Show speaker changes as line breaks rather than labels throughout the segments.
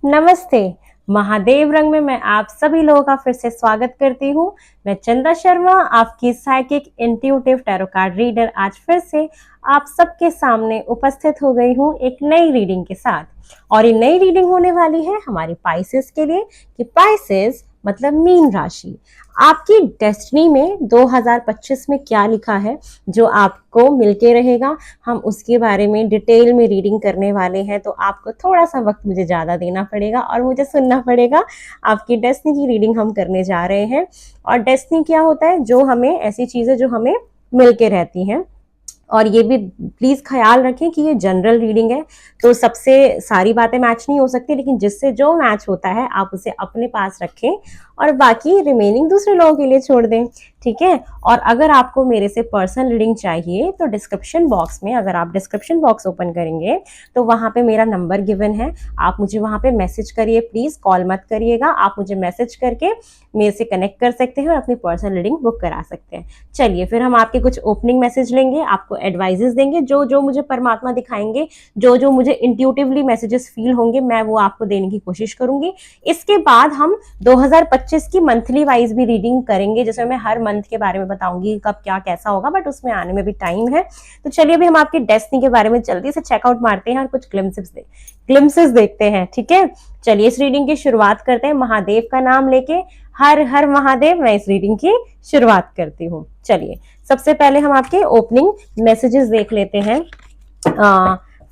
नमस्ते। महादेव रंग में मैं आप सभी लोगों का फिर से स्वागत करती हूँ। मैं चंदा शर्मा, आपकी psychic intuitive tarot card reader, आज फिर से आप सबके सामने उपस्थित हो गई हूँ एक नई रीडिंग के साथ। और ये नई रीडिंग होने वाली है हमारी पाइसेस के लिए कि पाइसेस मतलब मीन राशि, आपकी डेस्टिनी में 2025 में क्या लिखा है जो आपको मिलके रहेगा। हम उसके बारे में डिटेल में रीडिंग करने वाले हैं, तो आपको थोड़ा सा वक्त मुझे ज़्यादा देना पड़ेगा और मुझे सुनना पड़ेगा। आपकी डेस्टिनी की रीडिंग हम करने जा रहे हैं। और डेस्टिनी क्या होता है? जो हमें ऐसी चीज़ें जो हमें मिलके रहती हैं। और ये भी प्लीज ख्याल रखें कि ये जनरल रीडिंग है, तो सबसे सारी बातें मैच नहीं हो सकती, लेकिन जिससे जो मैच होता है आप उसे अपने पास रखें और बाकी रिमेनिंग दूसरे लोगों के लिए छोड़ दें। ठीक है। और अगर आपको मेरे से पर्सनल रीडिंग चाहिए तो डिस्क्रिप्शन बॉक्स में, अगर आप डिस्क्रिप्शन बॉक्स ओपन करेंगे तो वहां पे मेरा नंबर गिवन है। आप मुझे वहां पे मैसेज करिए, प्लीज कॉल मत करिएगा। आप मुझे मैसेज करके मेरे से कनेक्ट कर सकते हैं और अपनी पर्सनल रीडिंग बुक करा सकते हैं। चलिए फिर हम आपके कुछ ओपनिंग मैसेज लेंगे, आपको एडवाइजेस देंगे, जो जो मुझे परमात्मा दिखाएंगे, जो जो मुझे इंट्यूटिवली मैसेजेस फील होंगे, मैं वो आपको देने की कोशिश करूंगी। इसके बाद हम 2025 की मंथली वाइज भी रीडिंग करेंगे, जिसमें मैं हर मंथ के बारे में बताऊंगी कब क्या कैसा होगा, बट उसमें आने में भी टाइम है। तो चलिए अभी हम आपकी डेस्टिनी के बारे में जल्दी से चेकआउट मारते हैं और कुछ ग्लिम्सेस देखते हैं। ठीक है, चलिए इस रीडिंग की शुरुआत करते हैं महादेव का नाम लेके। हर हर महादेव। मैं इस रीडिंग की शुरुआत करती हूँ। चलिए सबसे पहले हम आपके ओपनिंग मैसेजेस देख लेते हैं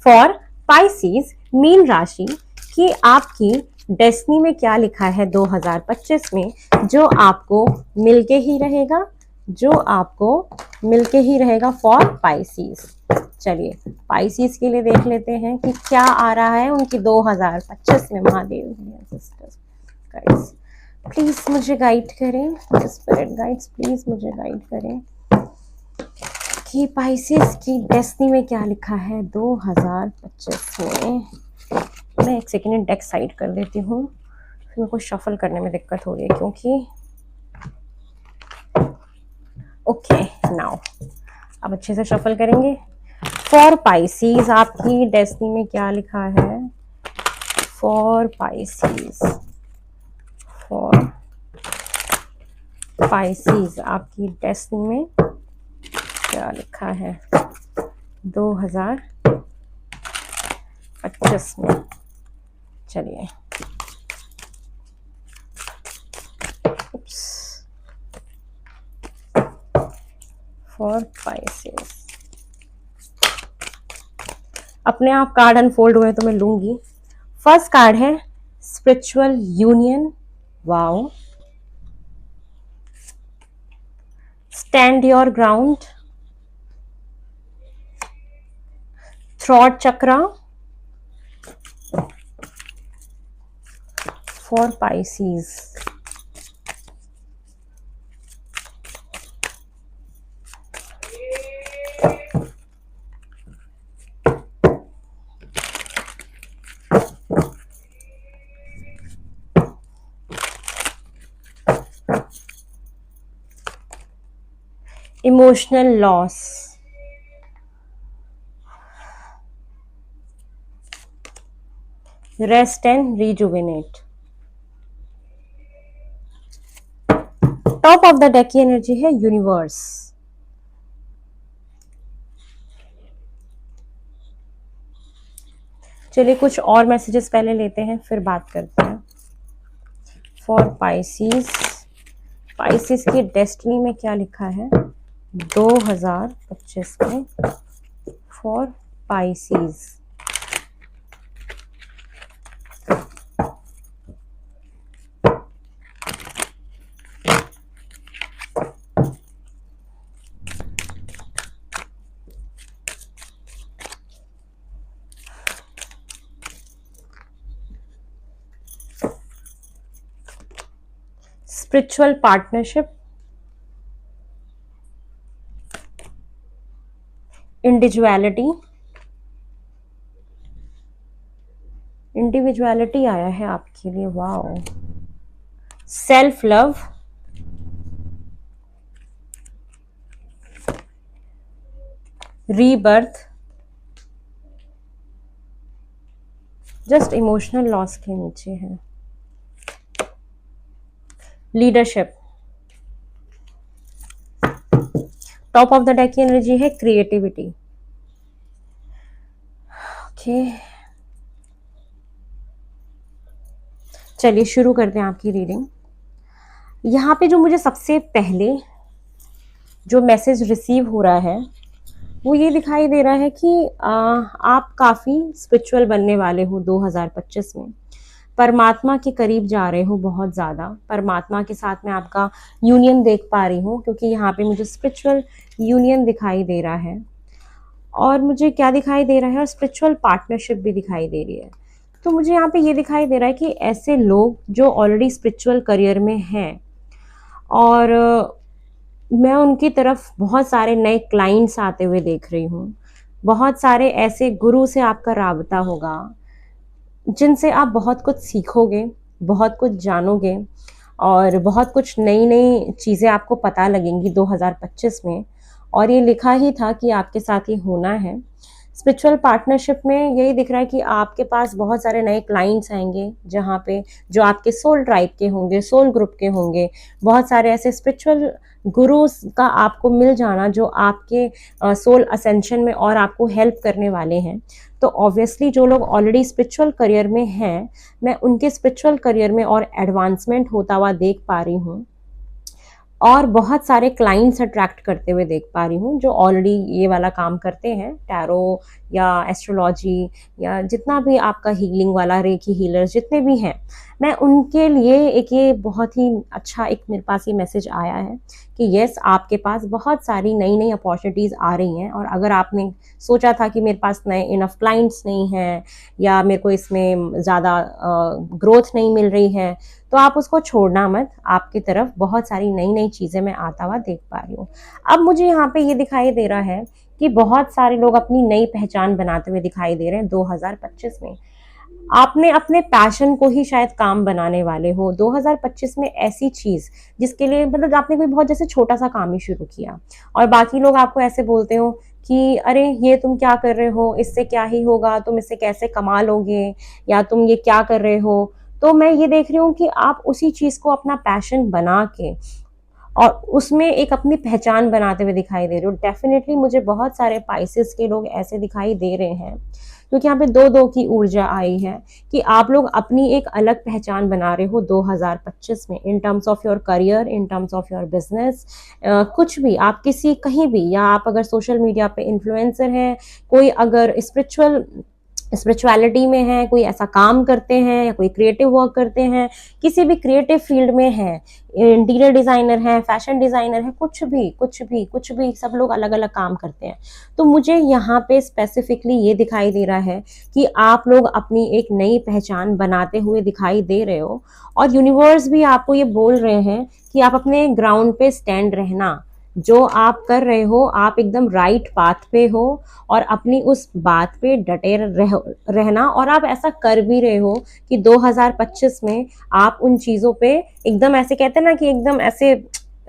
फॉर पाइसेस मीन राशि कि आपकी डेस्टिनी में क्या लिखा है 2025 में, जो आपको मिलके ही रहेगा, जो आपको मिलके ही रहेगा फॉर पाइसेस। चलिए पाइसेस के लिए देख लेते हैं कि क्या आ रहा है उनकी 2025 में। महादेव सिस्टर्स गाइड्स प्लीज मुझे गाइड करें, स्पिरिट गाइड्स प्लीज मुझे गाइड करें कि पाइसेस की डेस्टिनी में क्या लिखा है 2025 में। मैं एक सेकेंड डेक साइड कर देती हूँ, मेरे को शफल करने में दिक्कत हो रही है क्योंकि ओके नाउ अब अच्छे से शफल करेंगे। फॉर पाइसेस आपकी डेस्टिनी में क्या लिखा है? फॉर पाइसेस, फॉर पाइसेस आपकी डेस्टिनी में क्या लिखा है 2025 में। चलिए फॉर पाइसेस अपने आप कार्ड अनफोल्ड हुए तो मैं लूंगी। फर्स्ट कार्ड है spiritual union. Wow. Stand your ground. Throat chakra for Pisces. Emotional loss. Rest and rejuvenate. Top of the deck की एनर्जी है यूनिवर्स। चलिए कुछ और मैसेजेस पहले लेते हैं फिर बात करते हैं। फॉर पाइसेस, पाइसेस की डेस्टिनी में क्या लिखा है 2025 में for Pisces. Spiritual partnership, individuality, individuality आया है आपके लिए। Wow. Self love, rebirth, just emotional loss के नीचे है। Leadership, top of the deck की एनर्जी है क्रिएटिविटी। ओके, चलिए शुरू करते हैं आपकी रीडिंग। यहाँ पे जो मुझे सबसे पहले जो मैसेज रिसीव हो रहा है वो ये दिखाई दे रहा है कि आप काफ़ी स्पिरिचुअल बनने वाले हो 2025 में। परमात्मा के करीब जा रहे हो बहुत ज़्यादा। परमात्मा के साथ में आपका यूनियन देख पा रही हूँ, क्योंकि यहाँ पे मुझे स्पिरिचुअल यूनियन दिखाई दे रहा है। और मुझे क्या दिखाई दे रहा है, और स्पिरिचुअल पार्टनरशिप भी दिखाई दे रही है। तो मुझे यहाँ पे ये दिखाई दे रहा है कि ऐसे लोग जो ऑलरेडी स्पिरिचुअल करियर में हैं, और मैं उनकी तरफ बहुत सारे नए क्लाइंट्स आते हुए देख रही हूँ। बहुत सारे ऐसे गुरु से आपका राबता होगा जिनसे आप बहुत कुछ सीखोगे, बहुत कुछ जानोगे, और बहुत कुछ नई नई चीज़ें आपको पता लगेंगी 2025 में। और ये लिखा ही था कि आपके साथ ये होना है। स्पिरिचुअल पार्टनरशिप में यही दिख रहा है कि आपके पास बहुत सारे नए क्लाइंट्स आएंगे, जहाँ पे जो आपके सोल ट्राइब के होंगे, सोल ग्रुप के होंगे। बहुत सारे ऐसे स्पिरिचुअल गुरुज का आपको मिल जाना जो आपके सोल असेंशन में और आपको हेल्प करने वाले हैं। तो ऑब्वियसली जो लोग ऑलरेडी स्पिरिचुअल करियर में हैं, मैं उनके स्पिरिचुअल करियर में और एडवांसमेंट होता हुआ देख पा रही हूँ, और बहुत सारे क्लाइंट्स अट्रैक्ट करते हुए देख पा रही हूँ जो ऑलरेडी ये वाला काम करते हैं, टैरो या एस्ट्रोलॉजी या जितना भी आपका हीलिंग वाला, रेकी हीलर्स जितने भी हैं, मैं उनके लिए एक ये बहुत ही अच्छा एक मेरे पास ये मैसेज आया है कि यस, आपके पास बहुत सारी नई नई अपॉर्चुनिटीज़ आ रही हैं। और अगर आपने सोचा था कि मेरे पास नए इनफ क्लाइंट्स नहीं हैं, या मेरे को इसमें ज़्यादा ग्रोथ नहीं मिल रही है, तो आप उसको छोड़ना मत। आपकी तरफ बहुत सारी नई नई चीज़ें मैं आता हुआ देख पा रही हूँ। अब मुझे यहाँ पे ये दिखाई दे रहा है कि बहुत सारे लोग अपनी नई पहचान बनाते हुए दिखाई दे रहे हैं 2025 में। आपने अपने पैशन को ही शायद काम बनाने वाले हो 2025 में। ऐसी चीज़ जिसके लिए मतलब आपने कोई बहुत जैसे छोटा सा काम ही शुरू किया, और बाकी लोग आपको ऐसे बोलते हो कि अरे ये तुम क्या कर रहे हो, इससे क्या ही होगा, तुम इससे कैसे कमा लोगे, या तुम ये क्या कर रहे हो। तो मैं ये देख रही हूँ कि आप उसी चीज़ को अपना पैशन बना के और उसमें एक अपनी पहचान बनाते हुए दिखाई दे रहे हो। डेफिनेटली मुझे बहुत सारे पाइसेस के लोग ऐसे दिखाई दे रहे हैं, क्योंकि यहाँ पे 2-2 की ऊर्जा आई है कि आप लोग अपनी एक अलग पहचान बना रहे हो 2025 में, in terms of your career, in terms of your business. कुछ भी आप किसी कहीं भी, या आप अगर सोशल मीडिया पे इन्फ्लुएंसर हैं, कोई अगर स्पिरिचुअलिटी में है, कोई ऐसा काम करते हैं, या कोई क्रिएटिव वर्क करते हैं, किसी भी क्रिएटिव फील्ड में है, इंटीरियर डिज़ाइनर है, फैशन डिज़ाइनर है, कुछ भी सब लोग अलग अलग काम करते हैं। तो मुझे यहाँ पे स्पेसिफिकली ये दिखाई दे रहा है कि आप लोग अपनी एक नई पहचान बनाते हुए दिखाई दे रहे हो, और यूनिवर्स भी आपको ये बोल रहे हैं कि आप अपने ग्राउंड पे स्टैंड रहना। जो आप कर रहे हो, आप एकदम राइट पाथ पे हो, और अपनी उस बात पे डटे रहना। और आप ऐसा कर भी रहे हो कि 2025 में आप उन चीज़ों पे एकदम ऐसे कहते हैं ना कि एकदम ऐसे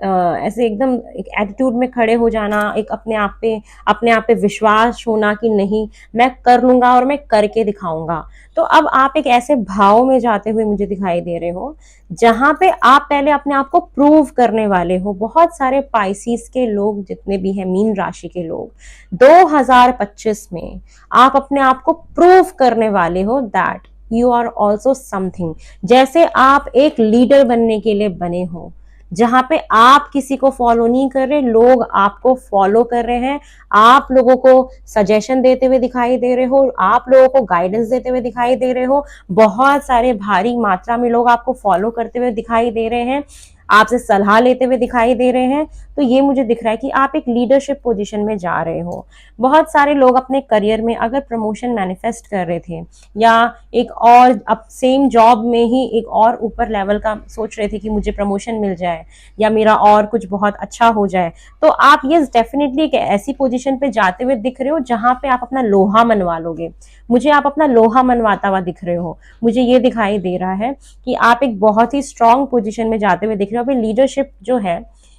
ऐसे एकदम एक एटीट्यूड में खड़े हो जाना, एक अपने आप पे विश्वास होना कि नहीं, मैं कर लूंगा और मैं करके दिखाऊंगा। तो अब आप एक ऐसे भाव में जाते हुए मुझे दिखाई दे रहे हो जहां पे आप पहले अपने आप को प्रूव करने वाले हो। बहुत सारे पाइसिस के लोग जितने भी हैं, मीन राशि के लोग, 2025 में आप अपने आप को प्रूव करने वाले हो that you are also something. जैसे आप एक लीडर बनने के लिए बने हो, जहां पे आप किसी को फॉलो नहीं कर रहे, लोग आपको फॉलो कर रहे हैं। आप लोगों को सजेशन देते हुए दिखाई दे रहे हो, आप लोगों को गाइडेंस देते हुए दिखाई दे रहे हो। बहुत सारे भारी मात्रा में लोग आपको फॉलो करते हुए दिखाई दे रहे हैं, आपसे सलाह लेते हुए दिखाई दे रहे हैं। तो ये मुझे दिख रहा है कि आप एक लीडरशिप पोजीशन में जा रहे हो। बहुत सारे लोग अपने करियर में अगर प्रमोशन मैनिफेस्ट कर रहे थे, या एक और अब सेम जॉब में ही एक और ऊपर लेवल का सोच रहे थे कि मुझे प्रमोशन मिल जाए, या मेरा और कुछ बहुत अच्छा हो जाए, तो आप ये डेफिनेटली एक ऐसी पोजीशन पे जाते हुए दिख रहे हो जहां पे आप अपना लोहा मनवा लोगे। मुझे आप अपना लोहा मनवाता हुआ दिख रहे हो। मुझे ये दिखाई दे रहा है कि आप एक बहुत ही स्ट्रांग पोजीशन में जाते हुए दिख रहे हो। अभी लीडरशिप जो है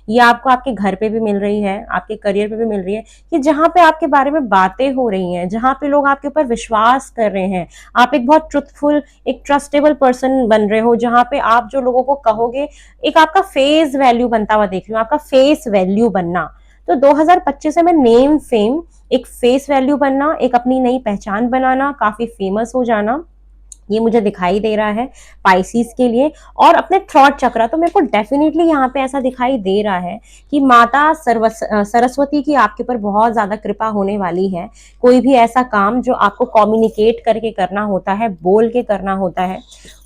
ये आपको आपके घर पे भी मिल रही है, आपके करियर पे भी मिल रही है, कि जहां पे आपके बारे में बातें हो रही हैं, जहां पे लोग आपके ऊपर विश्वास कर रहे हैं, आप एक बहुत ट्रुथफुल, एक ट्रस्टेबल पर्सन बन रहे हो, जहां पे आप जो लोगों को कहोगे, एक आपका फेस वैल्यू बनता हुआ देख रही हूँ, आपका फेस वैल्यू बनना। तो 2025 में नेम फेम, एक फेस वैल्यू बनना, एक अपनी नई पहचान बनाना, काफी फेमस हो जाना, ये मुझे दिखाई दे रहा है पाइसिस के लिए। और अपने थ्रॉट चक्रा, तो मेरे को डेफिनेटली यहाँ पे ऐसा दिखाई दे रहा है कि माता सरस्वती की आपके ऊपर बहुत ज्यादा कृपा होने वाली है। कोई भी ऐसा काम जो आपको कम्युनिकेट करके करना होता है, बोल के करना होता है,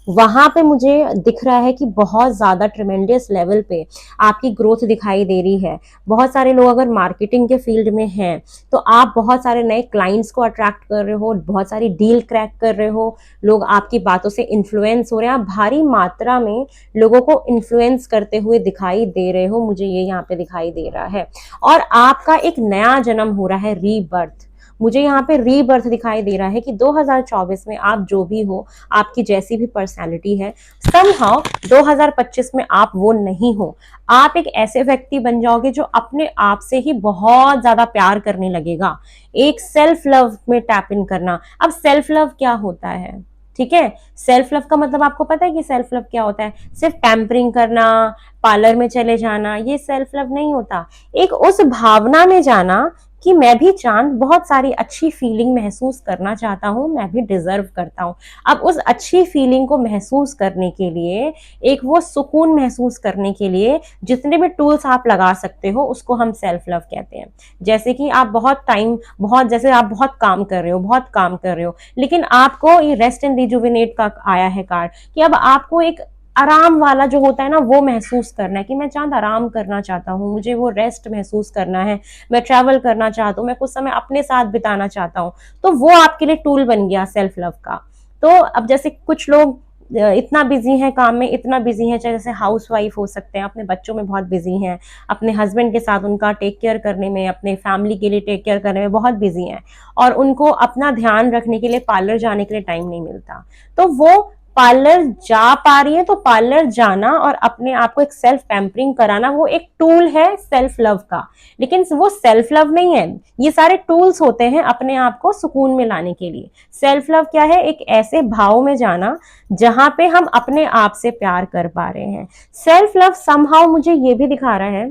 वहां पे मुझे दिख रहा है कि बहुत ज्यादा ट्रिमेंडियस लेवल पे आपकी ग्रोथ दिखाई दे रही है। बहुत सारे लोग अगर मार्केटिंग के फील्ड में हैं तो आप बहुत सारे नए क्लाइंट्स को अट्रैक्ट कर रहे हो, बहुत सारी डील क्रैक कर रहे हो, लोग आपकी बातों से इन्फ्लुएंस हो रहे हैं, आप भारी मात्रा में लोगों को इन्फ्लुएंस करते हुए दिखाई दे रहे हो, मुझे ये यहाँ पे दिखाई दे रहा है। और आपका एक नया जन्म हो रहा है, रीबर्थ, मुझे यहाँ पे रीबर्थ दिखाई दे रहा है कि 2024 में आप जो भी हो, आपकी जैसी भी पर्सनालिटी है, समहाउ 2025 में आप वो नहीं हो। आप एक ऐसे व्यक्ति बन जाओगे जो अपने आप से ही बहुत ज्यादा प्यार करने लगेगा, एक सेल्फ लव में टैप इन करना। अब सेल्फ लव क्या होता है, ठीक है, सेल्फ लव का मतलब आपको पता है कि सेल्फ लव क्या होता है? सिर्फ पैम्परिंग करना, पार्लर में चले जाना, ये सेल्फ लव नहीं होता। एक उस भावना में जाना कि मैं भी चांद बहुत सारी अच्छी फीलिंग महसूस करना चाहता हूं, मैं भी डिजर्व करता हूं। अब उस अच्छी फीलिंग को महसूस करने के लिए, एक वो सुकून महसूस करने के लिए जितने भी टूल्स आप लगा सकते हो, उसको हम सेल्फ लव कहते हैं। जैसे कि आप जैसे आप बहुत काम कर रहे हो, बहुत काम कर रहे हो, लेकिन आपको ये रेस्ट एंड रिजुविनेट का आया है कार्ड, कि अब आपको एक आराम वाला जो होता है ना, वो महसूस करना है कि मैं चांद आराम करना चाहता हूँ, मुझे वो रेस्ट महसूस करना है, मैं ट्रैवल करना चाहता हूँ, मैं कुछ समय अपने साथ बिताना चाहता हूँ। तो वो आपके लिए टूल बन गया सेल्फ लव का। तो अब जैसे कुछ लोग इतना बिजी हैं काम में, इतना बिजी हैं, चाहे जैसे हाउस वाइफ हो सकते हैं, अपने बच्चों में बहुत बिजी हैं, अपने हस्बैंड के साथ उनका टेक केयर करने में, अपने फैमिली के लिए टेक केयर करने में बहुत बिजी हैं, और उनको अपना ध्यान रखने के लिए पार्लर जाने के लिए टाइम नहीं मिलता। तो वो पार्लर जा पा रही है, तो पार्लर जाना और अपने आप को एक सेल्फ पैम्परिंग कराना, वो एक टूल है सेल्फ लव का। लेकिन वो सेल्फ लव नहीं है, ये सारे टूल्स होते हैं अपने आप को सुकून में लाने के लिए। सेल्फ लव क्या है? एक ऐसे भाव में जाना जहां पे हम अपने आप से प्यार कर पा रहे हैं। सेल्फ लव समहाउ मुझे ये भी दिखा रहा है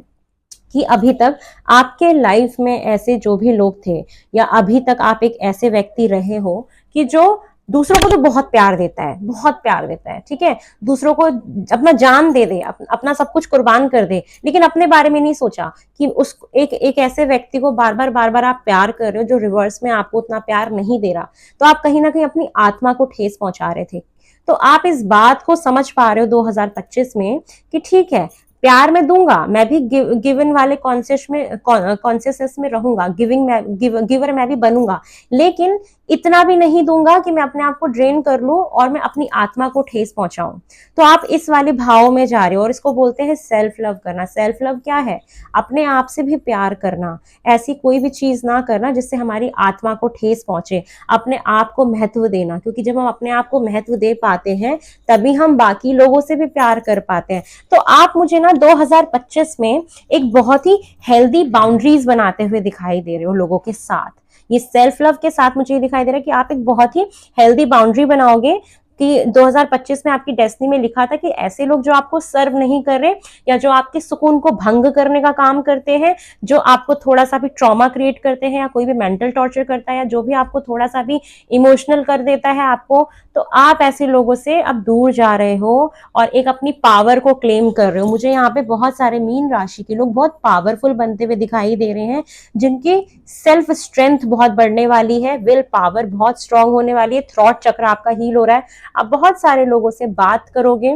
कि अभी तक आपके लाइफ में ऐसे जो भी लोग थे, या अभी तक आप एक ऐसे व्यक्ति रहे हो कि जो दूसरों को तो बहुत प्यार देता है, बहुत प्यार देता है, ठीक है, दूसरों को अपना जान दे दे, अपना सब कुछ कुर्बान कर दे, लेकिन अपने बारे में नहीं सोचा कि उस एक ऐसे व्यक्ति को बार बार आप प्यार कर रहे हो जो रिवर्स में आपको उतना प्यार नहीं दे रहा। तो आप कहीं ना कहीं अपनी आत्मा को ठेस पहुंचा रहे थे। तो आप इस बात को समझ पा रहे हो 2025 में कि ठीक है, प्यार मैं दूंगा, मैं भी गिवन वाले कॉन्शियसनेस में रहूंगा, गिवर मैं भी बनूंगा, लेकिन इतना भी नहीं दूंगा कि मैं अपने आप को ड्रेन कर लूं और मैं अपनी आत्मा को ठेस पहुंचाऊं। तो आप इस वाले भाव में जा रहे हो, और इसको बोलते हैं सेल्फ लव करना। सेल्फ लव क्या है? अपने आप से भी प्यार करना, ऐसी कोई भी चीज ना करना जिससे हमारी आत्मा को ठेस पहुंचे, अपने आप को महत्व देना, क्योंकि जब हम अपने आप को महत्व दे पाते हैं तभी हम बाकी लोगों से भी प्यार कर पाते हैं। तो आप मुझे ना 2025 में एक बहुत ही हेल्दी बाउंड्रीज बनाते हुए दिखाई दे रहे हो लोगों के साथ। ये सेल्फ लव के साथ मुझे ये दिखाई दे रहा है कि आप एक बहुत ही हेल्दी बाउंड्री बनाओगे, कि 2025 में आपकी डेस्टिनी में लिखा था कि ऐसे लोग जो आपको सर्व नहीं कर रहे, या जो आपके सुकून को भंग करने का काम करते हैं, जो आपको थोड़ा सा भी ट्रॉमा क्रिएट करते हैं, या कोई भी मेंटल टॉर्चर करता है, या जो भी आपको थोड़ा सा भी इमोशनल कर देता है आपको, तो आप ऐसे लोगों से अब दूर जा रहे हो और एक अपनी पावर को क्लेम कर रहे हो। मुझे यहाँ पे बहुत सारे मीन राशि के लोग बहुत पावरफुल बनते हुए दिखाई दे रहे हैं, जिनकी सेल्फ स्ट्रेंथ बहुत बढ़ने वाली है, विल पावर बहुत स्ट्रांग होने वाली है, थ्रॉट चक्र आपका हील हो रहा है। आप बहुत सारे लोगों से बात करोगे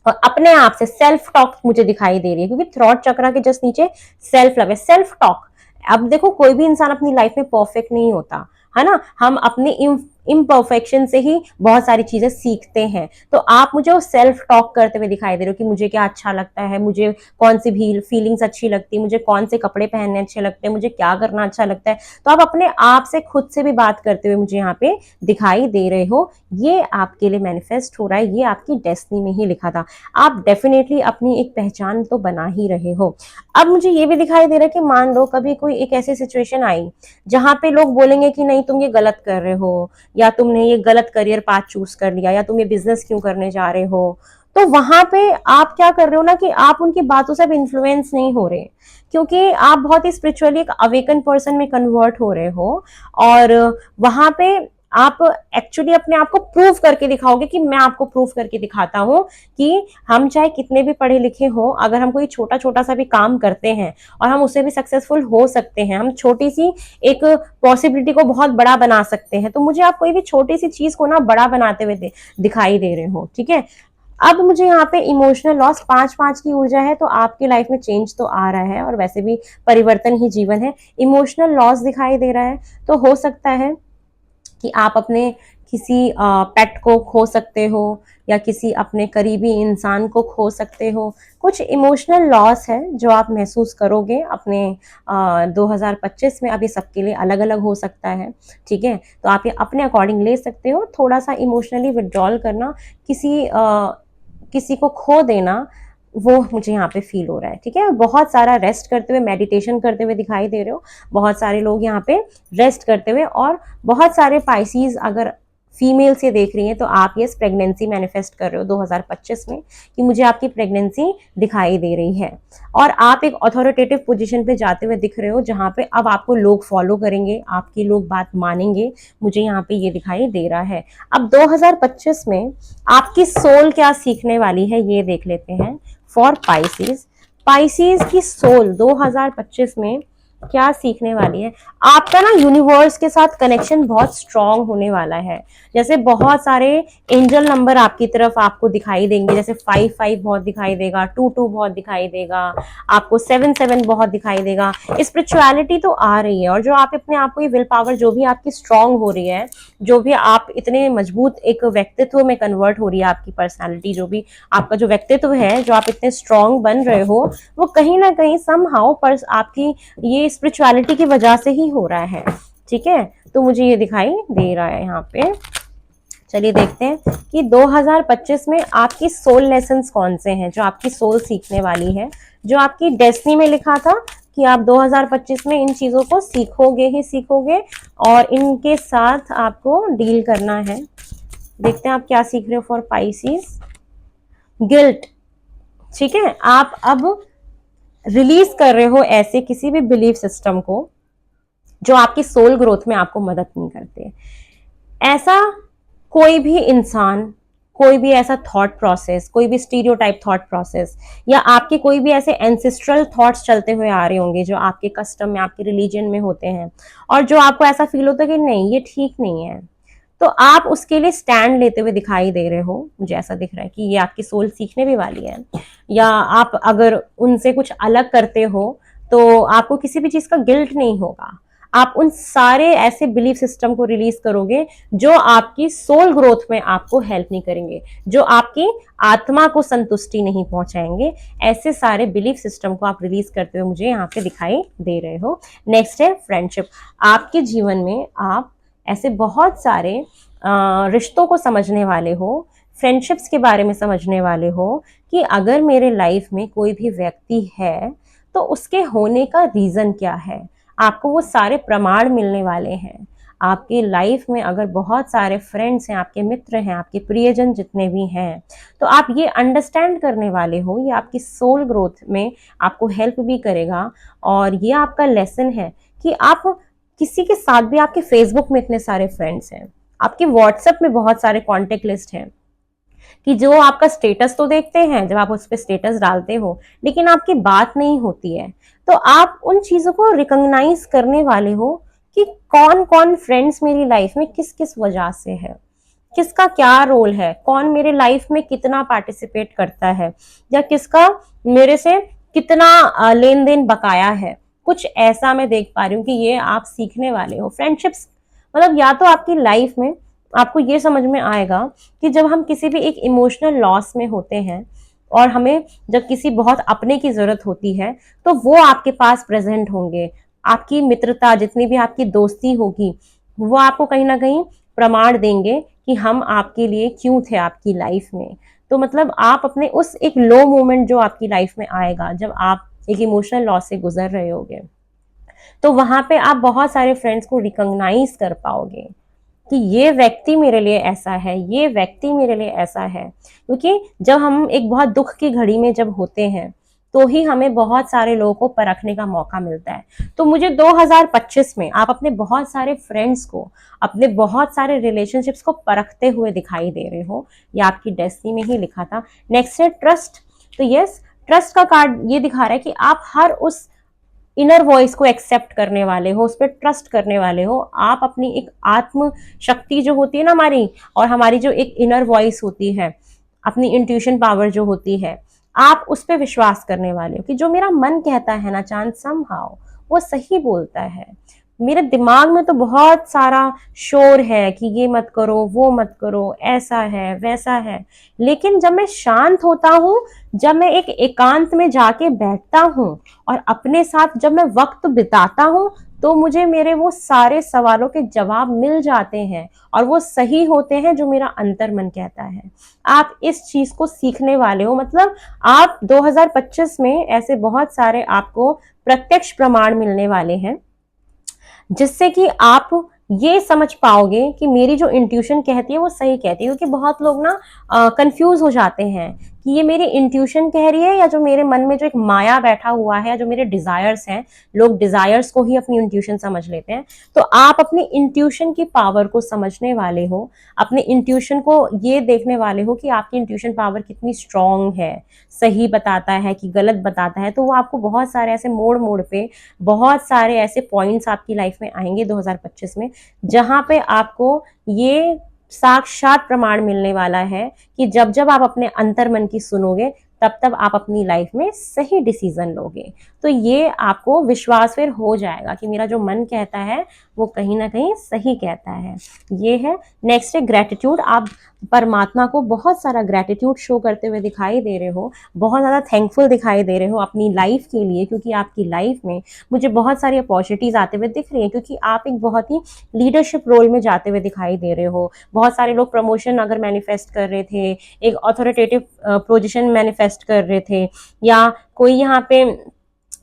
और अपने आप से सेल्फ टॉक मुझे दिखाई दे रही है, क्योंकि थ्रॉट चक्र के जस्ट नीचे सेल्फ लव है, सेल्फ टॉक। अब देखो, कोई भी इंसान अपनी लाइफ में परफेक्ट नहीं होता है ना, हम अपनी इम्परफेक्शन से ही बहुत सारी चीजें सीखते हैं। तो आप मुझे वो सेल्फ टॉक करते हुए दिखाई दे रहे हो कि मुझे क्या अच्छा लगता है, मुझे कौन सी भी फीलिंग्स अच्छी लगती है, मुझे कौन से कपड़े पहनने अच्छे लगते हैं, मुझे क्या करना अच्छा लगता है। तो आप अपने आप से खुद से भी बात करते हुए मुझे यहाँ पे दिखाई दे रहे हो। ये आपके लिए मैनिफेस्ट हो रहा है, ये आपकी डेस्टिनी में ही लिखा था। आप डेफिनेटली अपनी एक पहचान तो बना ही रहे हो। अब मुझे ये भी दिखाई दे रहा है कि मान लो कभी कोई एक ऐसी सिचुएशन आई जहां पे लोग बोलेंगे कि नहीं तुम ये गलत कर रहे हो, या तुमने ये गलत करियर पाथ चूज कर लिया, या तुम ये बिजनेस क्यों करने जा रहे हो। तो वहां पे आप क्या कर रहे हो ना कि आप उनकी बातों से इन्फ्लुएंस नहीं हो रहे, क्योंकि आप बहुत ही स्पिरिचुअली एक अवेकन पर्सन में कन्वर्ट हो रहे हो। और वहां पे आप एक्चुअली अपने आप को प्रूव करके दिखाओगे कि मैं आपको प्रूव करके दिखाता हूं कि हम चाहे कितने भी पढ़े लिखे हो, अगर हम कोई छोटा छोटा सा भी काम करते हैं और हम उससे भी सक्सेसफुल हो सकते हैं, हम छोटी सी एक पॉसिबिलिटी को बहुत बड़ा बना सकते हैं। तो मुझे आप कोई भी छोटी सी चीज को ना बड़ा बनाते हुए दिखाई दे रहे हो, ठीक है। अब मुझे यहाँ पे इमोशनल लॉस 5-5 की ऊर्जा है, तो आपकी लाइफ में चेंज तो आ रहा है, और वैसे भी परिवर्तन ही जीवन है। इमोशनल लॉस दिखाई दे रहा है, तो हो सकता है कि आप अपने किसी पेट को खो सकते हो, या किसी अपने करीबी इंसान को खो सकते हो। कुछ इमोशनल लॉस है जो आप महसूस करोगे अपने 2025 में। अभी सबके लिए अलग अलग हो सकता है, ठीक है। तो आप ये अपने अकॉर्डिंग ले सकते हो। थोड़ा सा इमोशनली विड्रॉल करना, किसी को खो देना, वो मुझे यहाँ पे फील हो रहा है, ठीक है। बहुत सारा रेस्ट करते हुए, मेडिटेशन करते हुए दिखाई दे रहे हो, बहुत सारे लोग यहाँ पे रेस्ट करते हुए। और बहुत सारे पाइसीज अगर फीमेल से देख रही हैं तो आप ये प्रेगनेंसी मैनिफेस्ट कर रहे हो 2025 में, कि मुझे आपकी प्रेगनेंसी दिखाई दे रही है। और आप एक अथॉरिटेटिव पोजीशन पे जाते हुए दिख रहे हो, जहां पे अब आपको लोग फॉलो करेंगे, आपकी लोग बात मानेंगे, मुझे यहाँ पे ये दिखाई दे रहा है। अब 2025 में आपकी सोल क्या सीखने वाली है ये देख लेते हैं। फॉर पाइसीज की सोल 2025 में क्या सीखने वाली है। आपका ना यूनिवर्स के साथ कनेक्शन बहुत स्ट्रांग होने वाला है। जैसे बहुत सारे एंजल नंबर आपकी तरफ आपको दिखाई देंगे, जैसे 5-5 बहुत दिखाई देगा, 2-2 बहुत दिखाई देगा, आपको 7-7 बहुत दिखाई देगा। स्पिरिचुअलिटी तो आ रही है, और जो आप अपने आप को ये विल पावर जो भी आपकी स्ट्रांग हो रही है, जो भी आप इतने मजबूत एक व्यक्तित्व में कन्वर्ट हो रही है, आपकी पर्सनैलिटी, जो भी आपका जो व्यक्तित्व है, जो आप इतने स्ट्रांग बन रहे हो, वो कहीं ना कहीं समहाउ पर आपकी ये स्पिरिचुअलिटी की वजह से ही हो रहा है, ठीक है। तो मुझे ये दिखाई दे रहा है यहाँ पे। चलिए देखते हैं कि 2025 में आपकी सोल लेसन्स कौन से हैं जो आपकी सोल सीखने वाली है, जो आपकी डेस्टिनी में लिखा था कि आप 2025 में इन चीजों को सीखोगे ही सीखोगे, और इनके साथ आपको डील करना है। देखते हैं आप क्या सीख रहे हो फॉर पाइसीज। गिल्ट, ठीक है। आप अब रिलीज कर रहे हो ऐसे किसी भी बिलीफ सिस्टम को जो आपकी सोल ग्रोथ में आपको मदद नहीं करते। ऐसा कोई भी इंसान, कोई भी ऐसा थॉट प्रोसेस, कोई भी स्टीरियोटाइप थॉट प्रोसेस, या आपके कोई भी ऐसे एंसेस्ट्रल थॉट्स चलते हुए आ रहे होंगे जो आपके कस्टम में, आपके रिलीजन में होते हैं, और जो आपको ऐसा फील होता है कि नहीं ये ठीक नहीं है, तो आप उसके लिए स्टैंड लेते हुए दिखाई दे रहे हो। मुझे ऐसा दिख रहा है कि ये आपकी सोल सीखने भी वाली है। या आप अगर उनसे कुछ अलग करते हो तो आपको किसी भी चीज का गिल्ट नहीं होगा। आप उन सारे ऐसे बिलीफ सिस्टम को रिलीज करोगे जो आपकी सोल ग्रोथ में आपको हेल्प नहीं करेंगे, जो आपकी आत्मा को संतुष्टि नहीं पहुंचाएंगे। ऐसे सारे बिलीफ सिस्टम को आप रिलीज करते हुए मुझे यहाँ पे दिखाई दे रहे हो। नेक्स्ट है फ्रेंडशिप। आपके जीवन में आप ऐसे बहुत सारे रिश्तों को समझने वाले हो, फ्रेंडशिप्स के बारे में समझने वाले हो कि अगर मेरे लाइफ में कोई भी व्यक्ति है तो उसके होने का रीजन क्या है। आपको वो सारे प्रमाण मिलने वाले हैं। आपकी लाइफ में अगर बहुत सारे फ्रेंड्स हैं, आपके मित्र हैं, आपके प्रियजन जितने भी हैं, तो आप ये अंडरस्टैंड करने वाले हो, ये आपकी सोल ग्रोथ में आपको हेल्प भी करेगा। और ये आपका लेसन है कि आप किसी के साथ भी, आपके फेसबुक में इतने सारे फ्रेंड्स हैं, आपके व्हाट्सएप में बहुत सारे कॉन्टेक्ट लिस्ट हैं, कि जो आपका स्टेटस तो देखते हैं जब आप उस पर स्टेटस डालते हो, लेकिन आपकी बात नहीं होती है। तो आप उन चीजों को रिकॉग्नाइज करने वाले हो कि कौन कौन फ्रेंड्स मेरी लाइफ में किस किस वजह से है, किसका क्या रोल है, कौन मेरे लाइफ में कितना पार्टिसिपेट करता है, या किसका मेरे से कितना लेन देन बकाया है। कुछ ऐसा मैं देख पा रही हूँ कि ये आप सीखने वाले हो। फ्रेंडशिप्स मतलब या तो आपकी लाइफ में आपको ये समझ में आएगा कि जब हम किसी भी एक इमोशनल लॉस में होते हैं और हमें जब किसी बहुत अपने की जरूरत होती है, तो वो आपके पास प्रेजेंट होंगे। आपकी मित्रता, जितनी भी आपकी दोस्ती होगी, वो आपको कहीं ना कहीं प्रमाण देंगे कि हम आपके लिए क्यों थे आपकी लाइफ में। तो मतलब आप अपने उस एक लो मोमेंट जो आपकी लाइफ में आएगा, जब आप एक इमोशनल लॉस से गुजर रहे होगे, तो वहां पे आप बहुत सारे फ्रेंड्स को रिकॉग्नाइज कर पाओगे कि ये व्यक्ति मेरे लिए ऐसा है, ये व्यक्ति मेरे लिए ऐसा है। क्योंकि जब हम एक बहुत दुख की घड़ी में जब होते हैं, तो ही हमें बहुत सारे लोगों को परखने का मौका मिलता है। तो मुझे 2025 में आप अपने बहुत सारे फ्रेंड्स को, अपने बहुत सारे रिलेशनशिप्स को परखते हुए दिखाई दे रहे हो। ये आपकी डेस्टिनी में ही लिखा था। नेक्स्ट है ट्रस्ट। तो यस, ट्रस्ट का कार्ड ये दिखा रहा है कि आप हर उस इनर वॉइस को एक्सेप्ट करने वाले हो, उस पर ट्रस्ट करने वाले हो। आप अपनी एक आत्म शक्ति जो होती है ना हमारी, और हमारी जो एक इनर वॉइस होती है, अपनी इंट्यूशन पावर जो होती है, आप उस पर विश्वास करने वाले हो कि जो मेरा मन कहता है ना चांद, समहाउ वो सही बोलता है। मेरे दिमाग में तो बहुत सारा शोर है कि ये मत करो, वो मत करो, ऐसा है वैसा है, लेकिन जब मैं शांत होता हूँ, जब मैं एक एकांत में जाके बैठता हूँ और अपने साथ जब मैं वक्त बिताता हूँ, तो मुझे मेरे वो सारे सवालों के जवाब मिल जाते हैं और वो सही होते हैं जो मेरा अंतर मन कहता है। आप इस चीज को सीखने वाले हो। मतलब आप 2025 में ऐसे बहुत सारे आपको प्रत्यक्ष प्रमाण मिलने वाले हैं, जिससे कि आप ये समझ पाओगे कि मेरी जो इंट्यूशन कहती है वो सही कहती है। क्योंकि बहुत लोग ना कंफ्यूज हो जाते हैं कि ये मेरी इंट्यूशन कह रही है या जो मेरे मन में जो एक माया बैठा हुआ है, जो मेरे डिजायर्स हैं। लोग डिजायर्स को ही अपनी इंट्यूशन समझ लेते हैं। तो आप अपनी इंट्यूशन की पावर को समझने वाले हो, अपने इंट्यूशन को ये देखने वाले हो कि आपकी इंट्यूशन पावर कितनी स्ट्रांग है, सही बताता है कि गलत बताता है। तो वो आपको बहुत सारे ऐसे मोड़ मोड़ पे, बहुत सारे ऐसे पॉइंट्स आपकी लाइफ में आएंगे 2025 में, जहां पे आपको ये साक्षात प्रमाण मिलने वाला है कि जब जब आप अपने अंतर मन की सुनोगे, तब तब आप अपनी लाइफ में सही डिसीजन लोगे। तो ये आपको विश्वास फिर हो जाएगा कि मेरा जो मन कहता है वो कहीं ना कहीं सही कहता है। ये है। नेक्स्ट है ग्रेटिट्यूड। आप परमात्मा को बहुत सारा ग्रेटिट्यूड शो करते हुए दिखाई दे रहे हो, बहुत ज़्यादा थैंकफुल दिखाई दे रहे हो अपनी लाइफ के लिए, क्योंकि आपकी लाइफ में मुझे बहुत सारी अपॉर्चुनिटीज़ आते हुए दिख रही हैं, क्योंकि आप एक बहुत ही लीडरशिप रोल में जाते हुए दिखाई दे रहे हो। बहुत सारे लोग प्रमोशन अगर मैनिफेस्ट कर रहे थे, एक ऑथोरिटेटिव पोजीशन मैनिफेस्ट कर रहे थे, या कोई यहाँ पे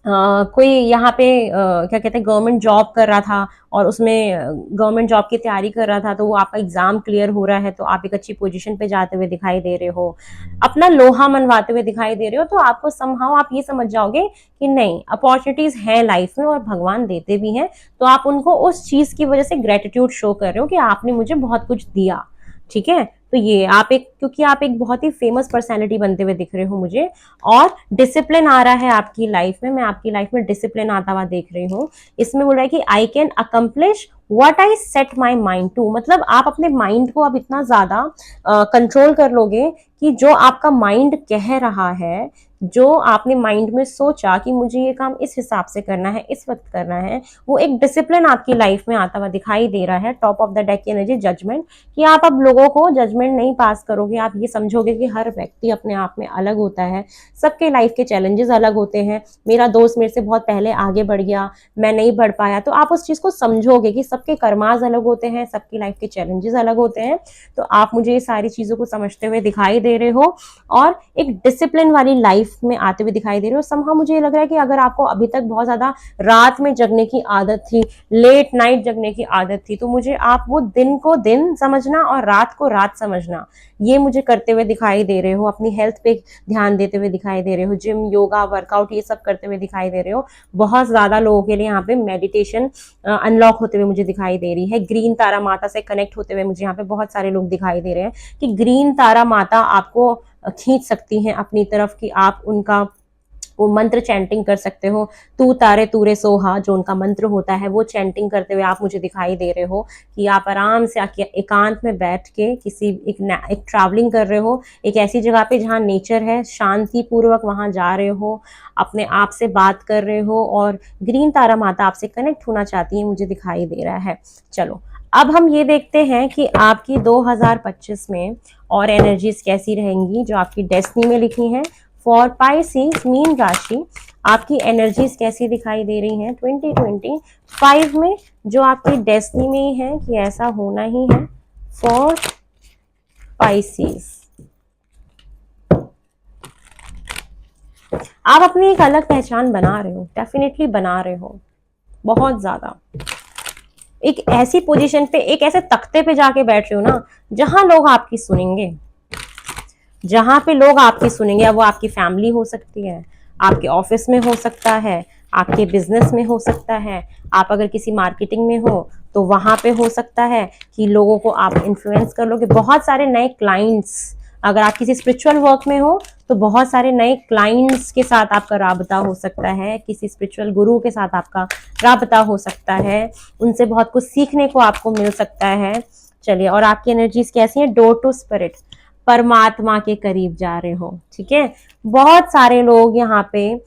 कोई यहाँ पे क्या कहते हैं गवर्नमेंट जॉब कर रहा था और उसमें गवर्नमेंट जॉब की तैयारी कर रहा था, तो वो आपका एग्जाम क्लियर हो रहा है, तो आप एक अच्छी पोजीशन पे जाते हुए दिखाई दे रहे हो, अपना लोहा मनवाते हुए दिखाई दे रहे हो। तो आपको समहाउ आप ये समझ जाओगे कि नहीं, अपॉर्चुनिटीज हैं लाइफ में और भगवान देते भी हैं। तो आप उनको उस चीज की वजह से ग्रेटिट्यूड शो कर रहे हो कि आपने मुझे बहुत कुछ दिया। ठीक है। तो ये आप एक, क्योंकि आप एक बहुत ही फेमस पर्सनैलिटी बनते हुए दिख रहे हो मुझे, और डिसिप्लिन आ रहा है आपकी लाइफ में। मैं आपकी लाइफ में डिसिप्लिन आता हुआ देख रही हूँ। इसमें बोल रहा है कि I can accomplish what I set my mind to. मतलब आप अपने माइंड को अब इतना ज्यादा कंट्रोल कर लोगे कि जो आपका माइंड कह रहा है, जो आपने माइंड में सोचा कि मुझे ये काम इस हिसाब से करना है, इस वक्त करना है, वो एक डिसिप्लिन आपकी लाइफ में आता हुआ दिखाई दे रहा है। टॉप ऑफ द डेक की एनर्जी जजमेंट, कि आप अब लोगों को जजमेंट नहीं पास करोगे। आप ये समझोगे कि हर व्यक्ति अपने आप में अलग होता है, सबके लाइफ के चैलेंजेस अलग होते हैं। मेरा दोस्त मेरे से बहुत पहले आगे बढ़ गया, मैं नहीं बढ़ पाया, तो आप उस चीज को समझोगे कि सबके कर्माज अलग होते हैं, सबकी लाइफ के चैलेंजेस अलग होते हैं। तो आप मुझे ये सारी चीजों को समझते हुए दिखाई दे रहे हो और एक डिसिप्लिन वाली लाइफ में आते हुए दिखाई दे रहे हो। समहाउ मुझे ये लग रहा है कि अगर आपको अभी तक बहुत ज्यादा रात में जगने की आदत थी, लेट नाइट जगने की आदत थी, तो मुझे आप वो दिन को दिन समझना और रात को रात समझना, ये मुझे करते हुए दिखाई दे रहे हो। अपनी हेल्थ पे ध्यान देते हुए दिखाई दे रहे हो, जिम, योगा, वर्कआउट ये सब करते हुए दिखाई दे रहे हो। बहुत ज्यादा लोगों के लिए यहाँ पे मेडिटेशन अनलॉक होते हुए मुझे दिखाई दे रही है। ग्रीन तारा माता से कनेक्ट होते हुए मुझे यहाँ पे बहुत सारे लोग दिखाई दे रहे हैं कि ग्रीन तारा माता आपको खींच सकती हैं अपनी तरफ, कि आप उनका वो मंत्र चैंटिंग कर सकते हो। तू तारे तूरे सोहा जो उनका मंत्र होता है, वो चैंटिंग करते हुए आप मुझे दिखाई दे रहे हो कि आप आराम से आके एकांत में बैठ के किसी एक ट्रैवलिंग कर रहे हो, एक ऐसी जगह पे जहाँ नेचर है, शांति पूर्वक वहां जा रहे हो, अपने आप से बात कर रहे हो और ग्रीन तारा माता आपसे कनेक्ट होना चाहती है, मुझे दिखाई दे रहा है। चलो अब हम ये देखते हैं कि आपकी 2025 में और एनर्जीज कैसी रहेंगी जो आपकी डेस्टिनी में लिखी हैं। फॉर पाइसेस मीन राशि आपकी एनर्जीज कैसी दिखाई दे रही हैं 2025 में, जो आपकी डेस्टिनी में ही है कि ऐसा होना ही है। फॉर पाइसेस आप अपनी एक अलग पहचान बना रहे हो, डेफिनेटली बना रहे हो, बहुत ज्यादा। एक ऐसी पोजीशन पे, एक ऐसे तख्ते पे जाके बैठ रहे हो ना जहां लोग आपकी सुनेंगे, जहां पे लोग आपकी सुनेंगे। अब वो आपकी फैमिली हो सकती है, आपके ऑफिस में हो सकता है, आपके बिजनेस में हो सकता है, आप अगर किसी मार्केटिंग में हो तो वहां पे हो सकता है कि लोगों को आप इन्फ्लुएंस कर लोगे। बहुत सारे नए क्लाइंट्स, अगर आप किसी स्पिरिचुअल वर्क में हो तो बहुत सारे नए क्लाइंट्स के साथ आपका राबता हो सकता है, किसी स्पिरिचुअल गुरु के साथ आपका राबता हो सकता है, उनसे बहुत कुछ सीखने को आपको मिल सकता है। चलिए, और आपकी एनर्जीज कैसी है? डोर टू स्पिरिट, परमात्मा के करीब जा रहे हो, ठीक है। बहुत सारे लोग यहाँ पे,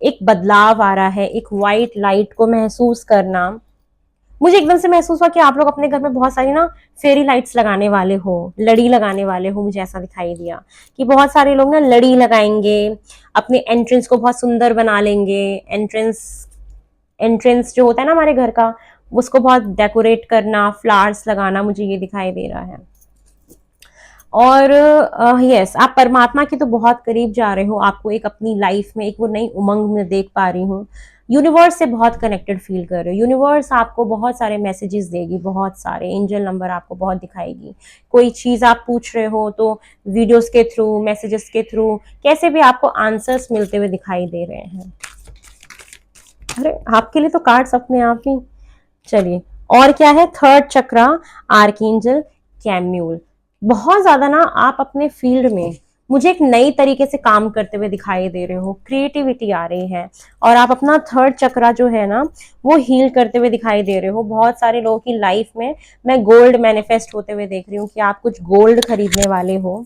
एक बदलाव आ रहा है, एक व्हाइट लाइट को महसूस करना। मुझे एकदम से महसूस हुआ कि आप लोग अपने घर में बहुत सारी ना फेरी लाइट्स लगाने वाले हो, लड़ी लगाने वाले हो। मुझे ऐसा दिखाई दिया कि बहुत सारे लोग ना लड़ी लगाएंगे, अपने एंट्रेंस को बहुत सुंदर बना लेंगे। एंट्रेंस जो होता है ना हमारे घर का, उसको बहुत डेकोरेट करना, फ्लावर्स लगाना, मुझे ये दिखाई दे रहा है। और यस, आप परमात्मा के तो बहुत करीब जा रहे हो। आपको एक अपनी लाइफ में एक वो नई उमंग में देख पा रही हूँ। यूनिवर्स से बहुत कनेक्टेड फील कर रहे हो। यूनिवर्स आपको बहुत सारे मैसेजेस देगी, बहुत सारे एंजल नंबर आपको बहुत दिखाएगी। कोई चीज आप पूछ रहे हो तो वीडियोस के थ्रू, मैसेजेस के थ्रू, कैसे भी आपको आंसर्स मिलते हुए दिखाई दे रहे हैं। अरे आपके लिए तो कार्ड्स अपने आप ही। चलिए, और क्या है? थर्ड चक्रा, आर्कएंजल कैम्यूल। बहुत ज्यादा ना आप अपने फील्ड में मुझे एक नई तरीके से काम करते हुए दिखाई दे रहे हो, क्रिएटिविटी आ रही है, और आप अपना थर्ड चक्रा जो है ना वो हील करते हुए दिखाई दे रहे हो। बहुत सारे लोगों की लाइफ में मैं गोल्ड मैनिफेस्ट होते हुए देख रही हूँ कि आप कुछ गोल्ड खरीदने वाले हो।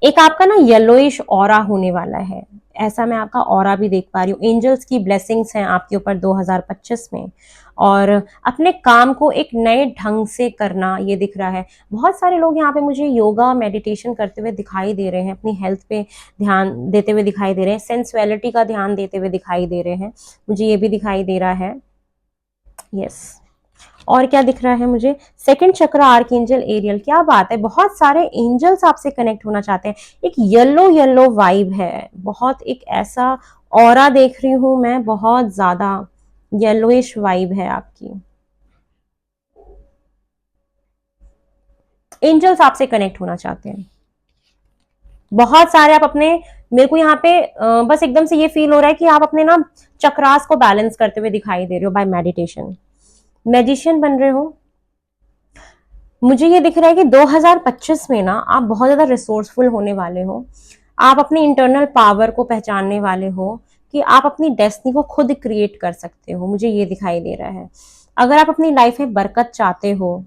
एक आपका ना येलोइश ऑरा होने वाला है, ऐसा मैं आपका ऑरा भी देख पा रही हूँ। एंजल्स की ब्लेसिंग्स हैं आपके ऊपर 2025 में, और अपने काम को एक नए ढंग से करना ये दिख रहा है। बहुत सारे लोग यहाँ पे मुझे योगा मेडिटेशन करते हुए दिखाई दे रहे हैं, अपनी हेल्थ पे ध्यान देते हुए दिखाई दे रहे हैं, सेंसुअलिटी का ध्यान देते हुए दिखाई दे रहे हैं, मुझे ये भी दिखाई दे रहा है। यस, और क्या दिख रहा है मुझे? सेकंड चक्र, आर्कएंजल एरियल। क्या बात है, बहुत सारे एंजल्स आपसे कनेक्ट होना चाहते हैं। एक येलो येलो वाइब है, बहुत एक ऐसा ऑरा देख रही हूं मैं, बहुत ज्यादा येलोइश वाइब है आपकी। एंजल्स आपसे कनेक्ट होना चाहते हैं बहुत सारे। आप अपने, मेरे को यहाँ पे बस एकदम से ये फील हो रहा है कि आप अपने ना चक्रास को बैलेंस करते हुए दिखाई दे रहे हो बाय मेडिटेशन। मैजिशियन बन रहे हो। मुझे ये दिख रहा है कि 2025 में ना आप बहुत ज्यादा रिसोर्सफुल होने वाले हो। आप अपनी इंटरनल पावर को पहचानने वाले हो कि आप अपनी डेस्टिनी को खुद क्रिएट कर सकते हो, मुझे ये दिखाई दे रहा है। अगर आप अपनी लाइफ में बरकत चाहते हो,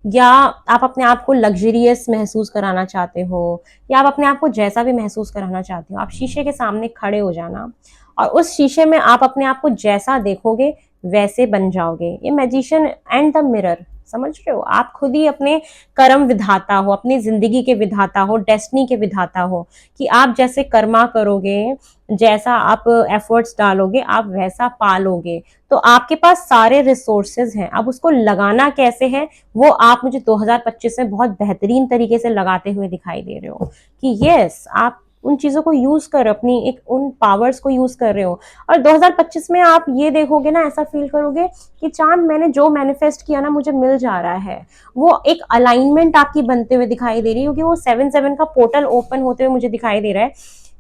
या आप अपने आप को लग्जरियस महसूस कराना चाहते हो, या आप अपने आप को जैसा भी महसूस कराना चाहते हो, आप शीशे के सामने खड़े हो जाना, और उस शीशे में आप अपने आप को जैसा देखोगे वैसे बन जाओगे। ये मैजिशियन एंड द मिरर, समझ रहे हो? आप खुद ही अपने कर्म विधाता हो, अपनी जिंदगी के विधाता हो, डेस्टिनी के विधाता हो, कि आप जैसे कर्मा करोगे, जैसा आप एफर्ट्स डालोगे, आप वैसा पालोगे। तो आपके पास सारे रिसोर्सेज हैं, अब उसको लगाना कैसे है वो आप मुझे 2025 में बहुत बेहतरीन तरीके से लगाते हुए दिखाई दे रहे हो कि यस, आप उन चीजों को यूज कर, अपनी एक उन पावर्स को यूज कर रहे हो। और 2025 में आप ये देखोगे ना, ऐसा फील करोगे कि चांद, मैंने जो मैनिफेस्ट किया ना मुझे मिल जा रहा है। वो एक अलाइनमेंट आपकी बनते हुए दिखाई दे रही है, क्योंकि वो 7-7 का पोर्टल ओपन होते हुए मुझे दिखाई दे रहा है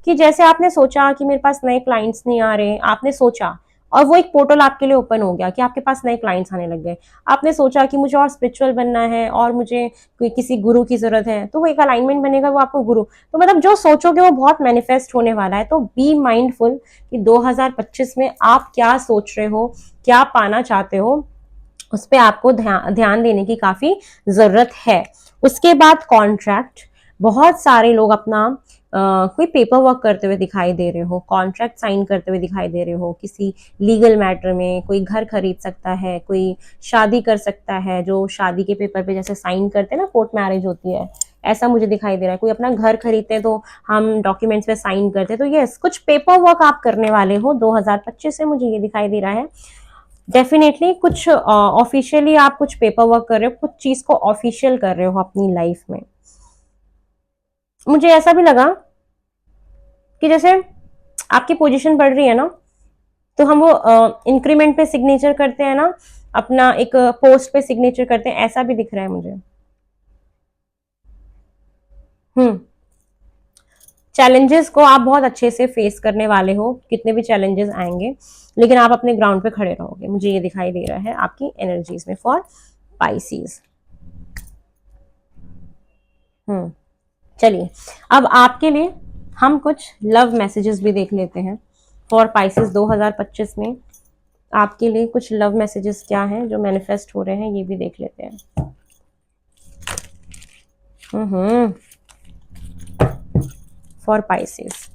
कि जैसे आपने सोचा कि मेरे पास नए क्लाइंट्स नहीं आ रहे, आपने सोचा और वो एक पोर्टल आपके लिए ओपन हो गया कि आपके पास नए क्लाइंट्स आने लग गए। आपने सोचा कि मुझे और स्पिरिचुअल बनना है और मुझे कोई किसी गुरु की जरूरत है, तो वो एक अलाइनमेंट बनेगा, वो आपको गुरु। तो मतलब जो सोचोगे वो बहुत मैनिफेस्ट होने वाला है। तो बी माइंडफुल कि 2025 में आप क्या सोच रहे हो, क्या पाना चाहते हो, उस पर आपको ध्यान देने की काफी जरूरत है। उसके बाद कॉन्ट्रैक्ट, बहुत सारे लोग अपना कोई पेपर वर्क करते हुए दिखाई दे रहे हो, कॉन्ट्रैक्ट साइन करते हुए दिखाई दे रहे हो, किसी लीगल मैटर में कोई घर खरीद सकता है, कोई शादी कर सकता है, जो शादी के पेपर पे जैसे साइन करते हैं ना, कोर्ट मैरिज होती है, ऐसा मुझे दिखाई दे रहा है। कोई अपना घर खरीदते हैं तो हम डॉक्यूमेंट्स पे साइन करते हैं, तो यस कुछ पेपर वर्क आप करने वाले हो 2025 से, मुझे ये दिखाई दे रहा है। डेफिनेटली कुछ ऑफिशियली आप कुछ पेपर वर्क कर रहे हो, कुछ चीज को ऑफिशियल कर रहे हो अपनी लाइफ में। मुझे ऐसा भी लगा कि जैसे आपकी पोजीशन बढ़ रही है ना, तो हम वो इंक्रीमेंट पे सिग्नेचर करते हैं ना, अपना एक पोस्ट पे सिग्नेचर करते हैं, ऐसा भी दिख रहा है मुझे। चैलेंजेस को आप बहुत अच्छे से फेस करने वाले हो, कितने भी चैलेंजेस आएंगे लेकिन आप अपने ग्राउंड पे खड़े रहोगे, मुझे ये दिखाई दे रहा है आपकी एनर्जीज में फॉर पाइसीज। चलिए अब आपके लिए हम कुछ लव मैसेजेस भी देख लेते हैं फॉर पाइसेस 2025 में। आपके लिए कुछ लव मैसेजेस क्या हैं जो मैनिफेस्ट हो रहे हैं, ये भी देख लेते हैं। फॉर पाइसेस,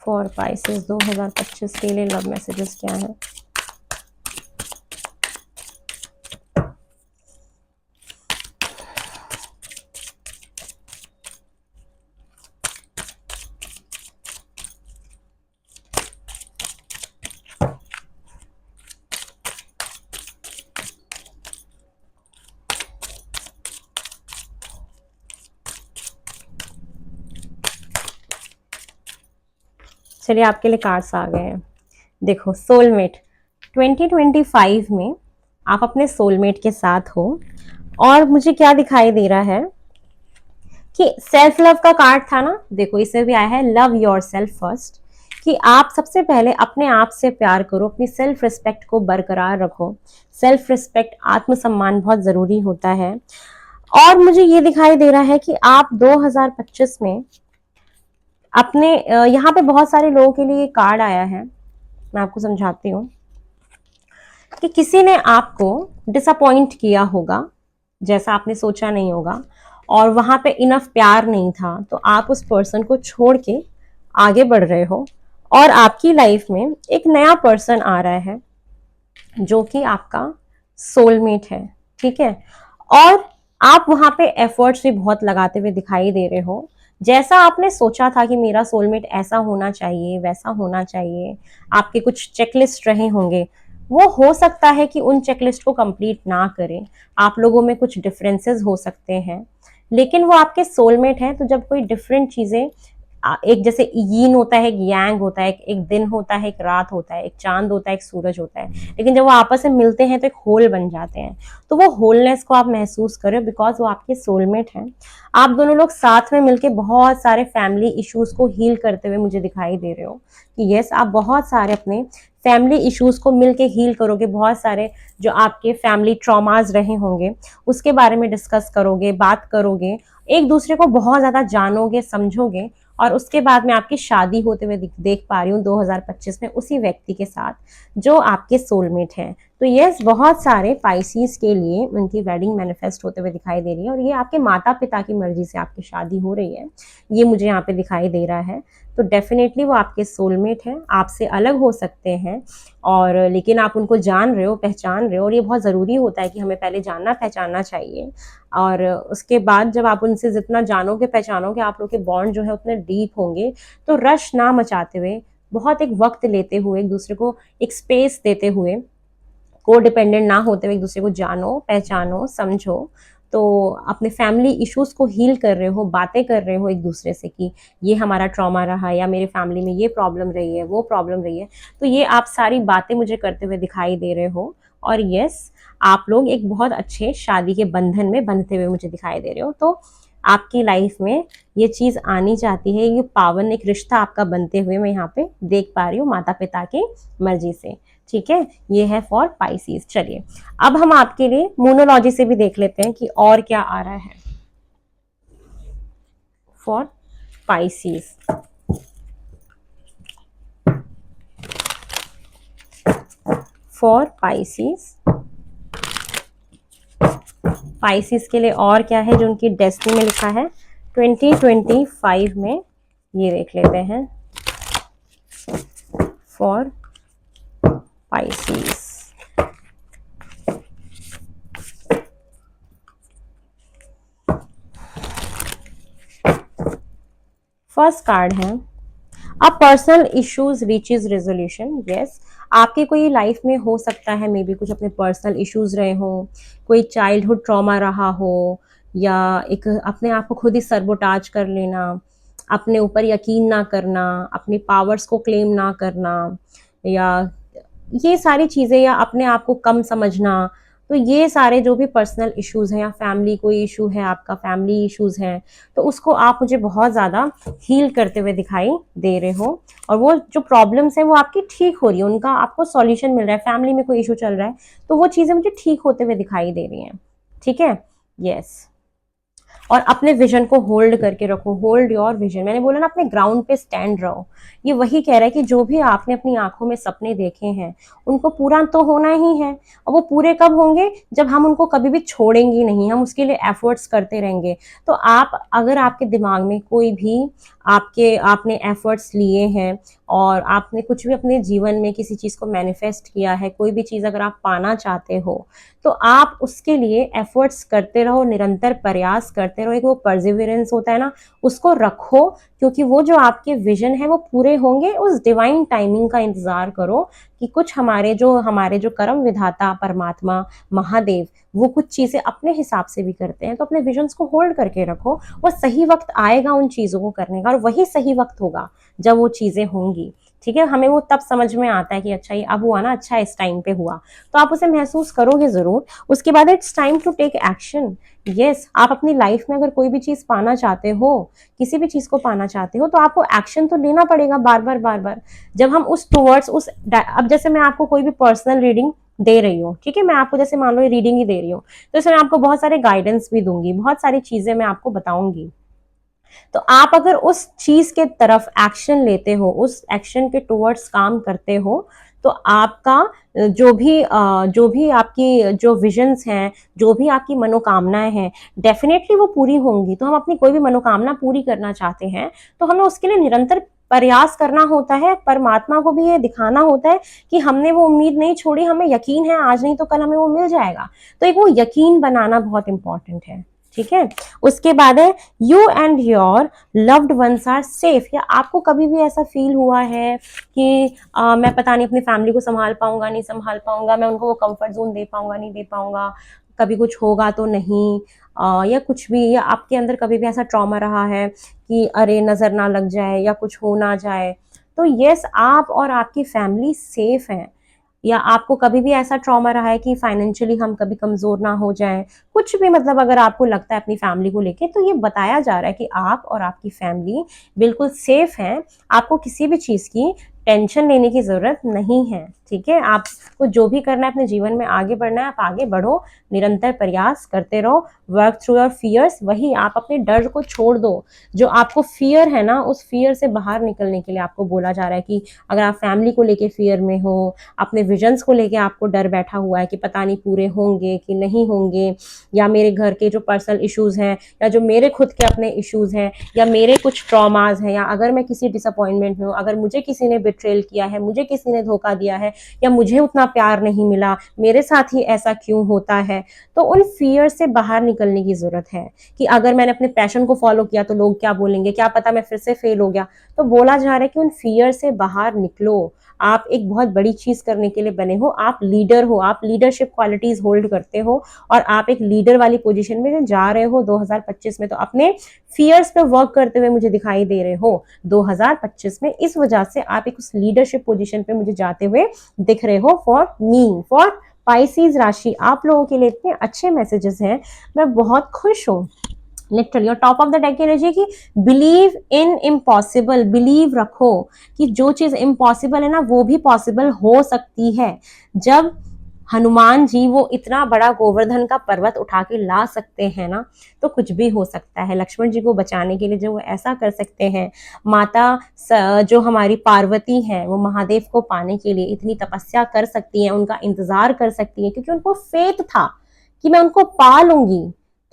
फॉर पाइसेस 2025 के लिए लव मैसेजेस क्या हैं? चलिए आपके लिए कार्ड्स आ गए हैं। देखो सोलमेट 2025 में आप अपने सोलमेट के साथ हो, और मुझे क्या दिखाई दे रहा है कि सेल्फ लव का कार्ड था ना, देखो इसे भी आया है लव योर सेल्फ फर्स्ट, कि आप सबसे पहले अपने आप से प्यार करो, अपनी सेल्फ रिस्पेक्ट को बरकरार रखो। सेल्फ रिस्पेक्ट, आत्मसम्मान बहुत जरूरी होता है। और मुझे ये दिखाई दे रहा है कि आप 2025 में अपने यहाँ पे बहुत सारे लोगों के लिए कार्ड आया है, मैं आपको समझाती हूँ कि किसी ने आपको डिसअपॉइंट किया होगा, जैसा आपने सोचा नहीं होगा, और वहां पे इनफ प्यार नहीं था, तो आप उस पर्सन को छोड़ के आगे बढ़ रहे हो, और आपकी लाइफ में एक नया पर्सन आ रहा है जो कि आपका सोलमेट है, ठीक है। और आप वहां पे एफर्ट्स भी बहुत लगाते हुए दिखाई दे रहे हो, जैसा आपने सोचा था कि मेरा सोलमेट ऐसा होना चाहिए, वैसा होना चाहिए, आपके कुछ चेकलिस्ट रहे होंगे, वो हो सकता है कि उन चेकलिस्ट को कंप्लीट ना करें, आप लोगों में कुछ डिफरेंसेस हो सकते हैं, लेकिन वो आपके सोलमेट हैं। तो जब कोई डिफरेंट चीजें, एक जैसे यीन होता है, एक यांग होता है, एक दिन होता है, एक रात होता है, एक चांद होता है, एक सूरज होता है, लेकिन जब वो आपस में मिलते हैं तो एक होल बन जाते हैं। तो वो होलनेस को आप महसूस करो, बिकॉज वो आपके सोलमेट हैं। आप दोनों लोग साथ में मिलके बहुत सारे फैमिली इश्यूज को हील करते हुए मुझे दिखाई दे रहे हो कि यस आप बहुत सारे अपने फैमिली इश्यूज को मिलके हील करोगे, बहुत सारे जो आपके फैमिली ट्रॉमाज रहे होंगे उसके बारे में डिस्कस करोगे, बात करोगे, एक दूसरे को बहुत ज्यादा जानोगे, समझोगे, और उसके बाद में आपकी शादी होते हुए देख पा रही हूँ 2025 में उसी व्यक्ति के साथ जो आपके सोलमेट हैं। तो यस बहुत सारे पाइसीज के लिए उनकी वेडिंग मैनिफेस्ट होते हुए दिखाई दे रही है, और ये आपके माता पिता की मर्जी से आपकी शादी हो रही है, ये मुझे यहाँ पे दिखाई दे रहा है। तो डेफिनेटली वो आपके सोलमेट हैं, आपसे अलग हो सकते हैं, और लेकिन आप उनको जान रहे हो, पहचान रहे हो, और ये बहुत ज़रूरी होता है कि हमें पहले जानना पहचानना चाहिए, और उसके बाद जब आप उनसे जितना जानोगे पहचानोगे, आप लोग के बॉन्ड जो है उतने डीप होंगे। तो रश ना मचाते हुए, बहुत एक वक्त लेते हुए, एक दूसरे को एक स्पेस देते हुए, को डिपेंडेंट ना होते हुए एक दूसरे को जानो, पहचानो, समझो। तो अपने फैमिली इश्यूज को हील कर रहे हो, बातें कर रहे हो एक दूसरे से कि ये हमारा ट्रॉमा रहा, या मेरे फैमिली में ये प्रॉब्लम रही है, वो प्रॉब्लम रही है, तो ये आप सारी बातें मुझे करते हुए दिखाई दे रहे हो। और यस आप लोग एक बहुत अच्छे शादी के बंधन में बंधते हुए मुझे दिखाई दे रहे हो। तो आपकी लाइफ में ये चीज आनी चाहती है, ये पावन एक रिश्ता आपका बनते हुए मैं यहाँ पे देख पा रही हूँ माता पिता की मर्जी से, ठीक है। ये है फॉर पाइसीज। चलिए अब हम आपके लिए मोनोलॉजी से भी देख लेते हैं कि और क्या आ रहा है for Pisces. For Pisces Pisces के लिए और क्या है जो उनकी डेस्टिनी में लिखा है 2025 में, ये देख लेते हैं फॉर स्पाइसिस। फर्स्ट कार्ड है a personal issues reaches resolution. Yes, आपके कोई लाइफ में हो सकता है मे बी कुछ अपने पर्सनल इश्यूज रहे हो, कोई चाइल्डहुड ट्रॉमा रहा हो, या एक अपने आप को खुद ही सरबोटाज कर लेना, अपने ऊपर यकीन ना करना, अपने पावर्स को क्लेम ना करना, या ये सारी चीज़ें, या अपने आप को कम समझना। तो ये सारे जो भी पर्सनल इश्यूज हैं, या फैमिली कोई इशू है आपका, फैमिली इश्यूज हैं, तो उसको आप मुझे बहुत ज़्यादा हील करते हुए दिखाई दे रहे हो, और वो जो प्रॉब्लम्स हैं वो आपकी ठीक हो रही है, उनका आपको सॉल्यूशन मिल रहा है। फैमिली में कोई इशू चल रहा है तो वो चीज़ें मुझे ठीक होते हुए दिखाई दे रही हैं। ठीक है, यस। और अपने विजन को होल्ड करके रखो, होल्ड योर विजन। मैंने बोला ना, अपने ग्राउंड पे स्टैंड रहो। ये वही कह रहा है कि जो भी आपने अपनी आंखों में सपने देखे हैं उनको पूरा तो होना ही है, और वो पूरे कब होंगे, जब हम उनको कभी भी छोड़ेंगे नहीं, हम उसके लिए एफर्ट्स करते रहेंगे। तो आप, अगर आपके दिमाग में कोई भी आपने एफर्ट्स लिए हैं और आपने कुछ भी अपने जीवन में किसी चीज़ को मैनिफेस्ट किया है, कोई भी चीज़ अगर आप पाना चाहते हो, तो आप उसके लिए एफर्ट्स करते रहो, निरंतर प्रयास करते रहो। एक वो परसिवियरेंस होता है ना, उसको रखो, क्योंकि वो जो आपके विजन है वो पूरे होंगे। उस डिवाइन टाइमिंग का इंतजार करो कि कुछ हमारे जो कर्म विधाता परमात्मा महादेव, वो कुछ चीज़ें अपने हिसाब से भी करते हैं। तो अपने विजन्स को होल्ड करके रखो, वो सही वक्त आएगा उन चीज़ों को करने का, और वही सही वक्त होगा जब वो चीज़ें होंगी। ठीक है, हमें वो तब समझ में आता है कि अच्छा ये अब हुआ ना, अच्छा इस टाइम पे हुआ, तो आप उसे महसूस करोगे जरूर। उसके बाद it's time to take action. Yes, आप अपनी लाइफ में अगर कोई भी चीज पाना चाहते हो, किसी भी चीज को पाना चाहते हो, तो आपको एक्शन तो लेना पड़ेगा बार बार बार बार। जब हम उस टूवर्ड्स अब जैसे मैं आपको कोई भी पर्सनल रीडिंग दे रही हूँ, ठीक है, मैं आपको जैसे मान लो ये रीडिंग ही दे रही हूँ, तो इसमें आपको बहुत सारे गाइडेंस भी दूंगी, बहुत सारी चीजें मैं आपको बताऊंगी। तो आप अगर उस चीज के तरफ एक्शन लेते हो, उस एक्शन के टुवर्ड्स काम करते हो, तो आपका जो भी आपकी जो विजन्स हैं, जो भी आपकी मनोकामनाएं हैं, डेफिनेटली वो पूरी होंगी। तो हम अपनी कोई भी मनोकामना पूरी करना चाहते हैं तो हमें उसके लिए निरंतर प्रयास करना होता है। परमात्मा को भी ये दिखाना होता है कि हमने वो उम्मीद नहीं छोड़ी, हमें यकीन है आज नहीं तो कल हमें वो मिल जाएगा। तो एक वो यकीन बनाना बहुत इंपॉर्टेंट है। ठीक है, उसके बाद है you and your loved ones are safe. या आपको कभी भी ऐसा फील हुआ है कि मैं पता नहीं अपनी फैमिली को संभाल पाऊंगा, नहीं संभाल पाऊंगा, मैं उनको वो कंफर्ट जोन दे पाऊंगा, नहीं दे पाऊंगा, कभी कुछ होगा तो नहीं, या कुछ भी, या आपके अंदर कभी भी ऐसा ट्रॉमा रहा है कि अरे नजर ना लग जाए या कुछ हो ना जाए, तो यस, आप और आपकी फैमिली सेफ हैं। या आपको कभी भी ऐसा ट्रॉमा रहा है कि फाइनेंशियली हम कभी कमजोर ना हो जाएं, कुछ भी, मतलब अगर आपको लगता है अपनी फैमिली को लेके, तो ये बताया जा रहा है कि आप और आपकी फैमिली बिल्कुल सेफ हैं। आपको किसी भी चीज की टेंशन लेने की जरूरत नहीं है। ठीक है, आपको जो भी करना है अपने जीवन में, आगे बढ़ना है, आप आगे बढ़ो, निरंतर प्रयास करते रहो, वर्क थ्रू योर फियर्स। वही, आप अपने डर को छोड़ दो। जो आपको फियर है ना, उस फियर से बाहर निकलने के लिए आपको बोला जा रहा है कि अगर आप फैमिली को लेके फियर में हो, अपने विजन्स को लेके आपको डर बैठा हुआ है कि पता नहीं पूरे होंगे कि नहीं होंगे, या मेरे घर के जो पर्सनल इश्यूज हैं, या जो मेरे खुद के अपने इश्यूज हैं, या मेरे कुछ ट्रॉमाज हैं, या अगर मैं किसी डिसअपॉइंटमेंट में हूँ, अगर मुझे किसी ने बिट्रेल किया है, मुझे किसी ने धोखा दिया है, या मुझे उतना प्यार नहीं मिला, मेरे साथ ही ऐसा क्यों होता है, तो उन फियर से बाहर निकलने की जरूरत है। कि अगर मैंने अपने पैशन को फॉलो किया तो लोग क्या बोलेंगे, क्या पता मैं फिर से फेल हो गया। तो बोला जा रहा है कि उन फियर से बाहर निकलो। आप एक बहुत बड़ी चीज करने के लिए बने हो, आप लीडर हो, आप लीडरशिप क्वालिटीज होल्ड करते हो, और आप एक लीडर वाली पोजीशन में जा रहे हो 2025 में। तो अपने फियर्स पे वर्क करते हुए मुझे दिखाई दे रहे हो 2025 में। इस वजह से आप एक उस लीडरशिप पोजीशन पे मुझे जाते हुए दिख रहे हो। फॉर स्पाइसिस राशि, आप लोगों के लिए इतने अच्छे मैसेजेस हैं, मैं बहुत खुश हूँ। लिटरली, और top of the deck energy की बिलीव इन इम्पॉसिबल, बिलीव रखो कि जो चीज इम्पॉसिबल है ना, वो भी पॉसिबल हो सकती है। जब हनुमान जी वो इतना बड़ा गोवर्धन का पर्वत उठा के ला सकते हैं ना, तो कुछ भी हो सकता है। लक्ष्मण जी को बचाने के लिए जो वो ऐसा कर सकते हैं, माता जो हमारी पार्वती है, वो महादेव को पाने के लिए इतनी तपस्या कर सकती हैं, उनका इंतजार कर सकती हैं, क्योंकि उनको फेथ था कि मैं उनको पा लूंगी,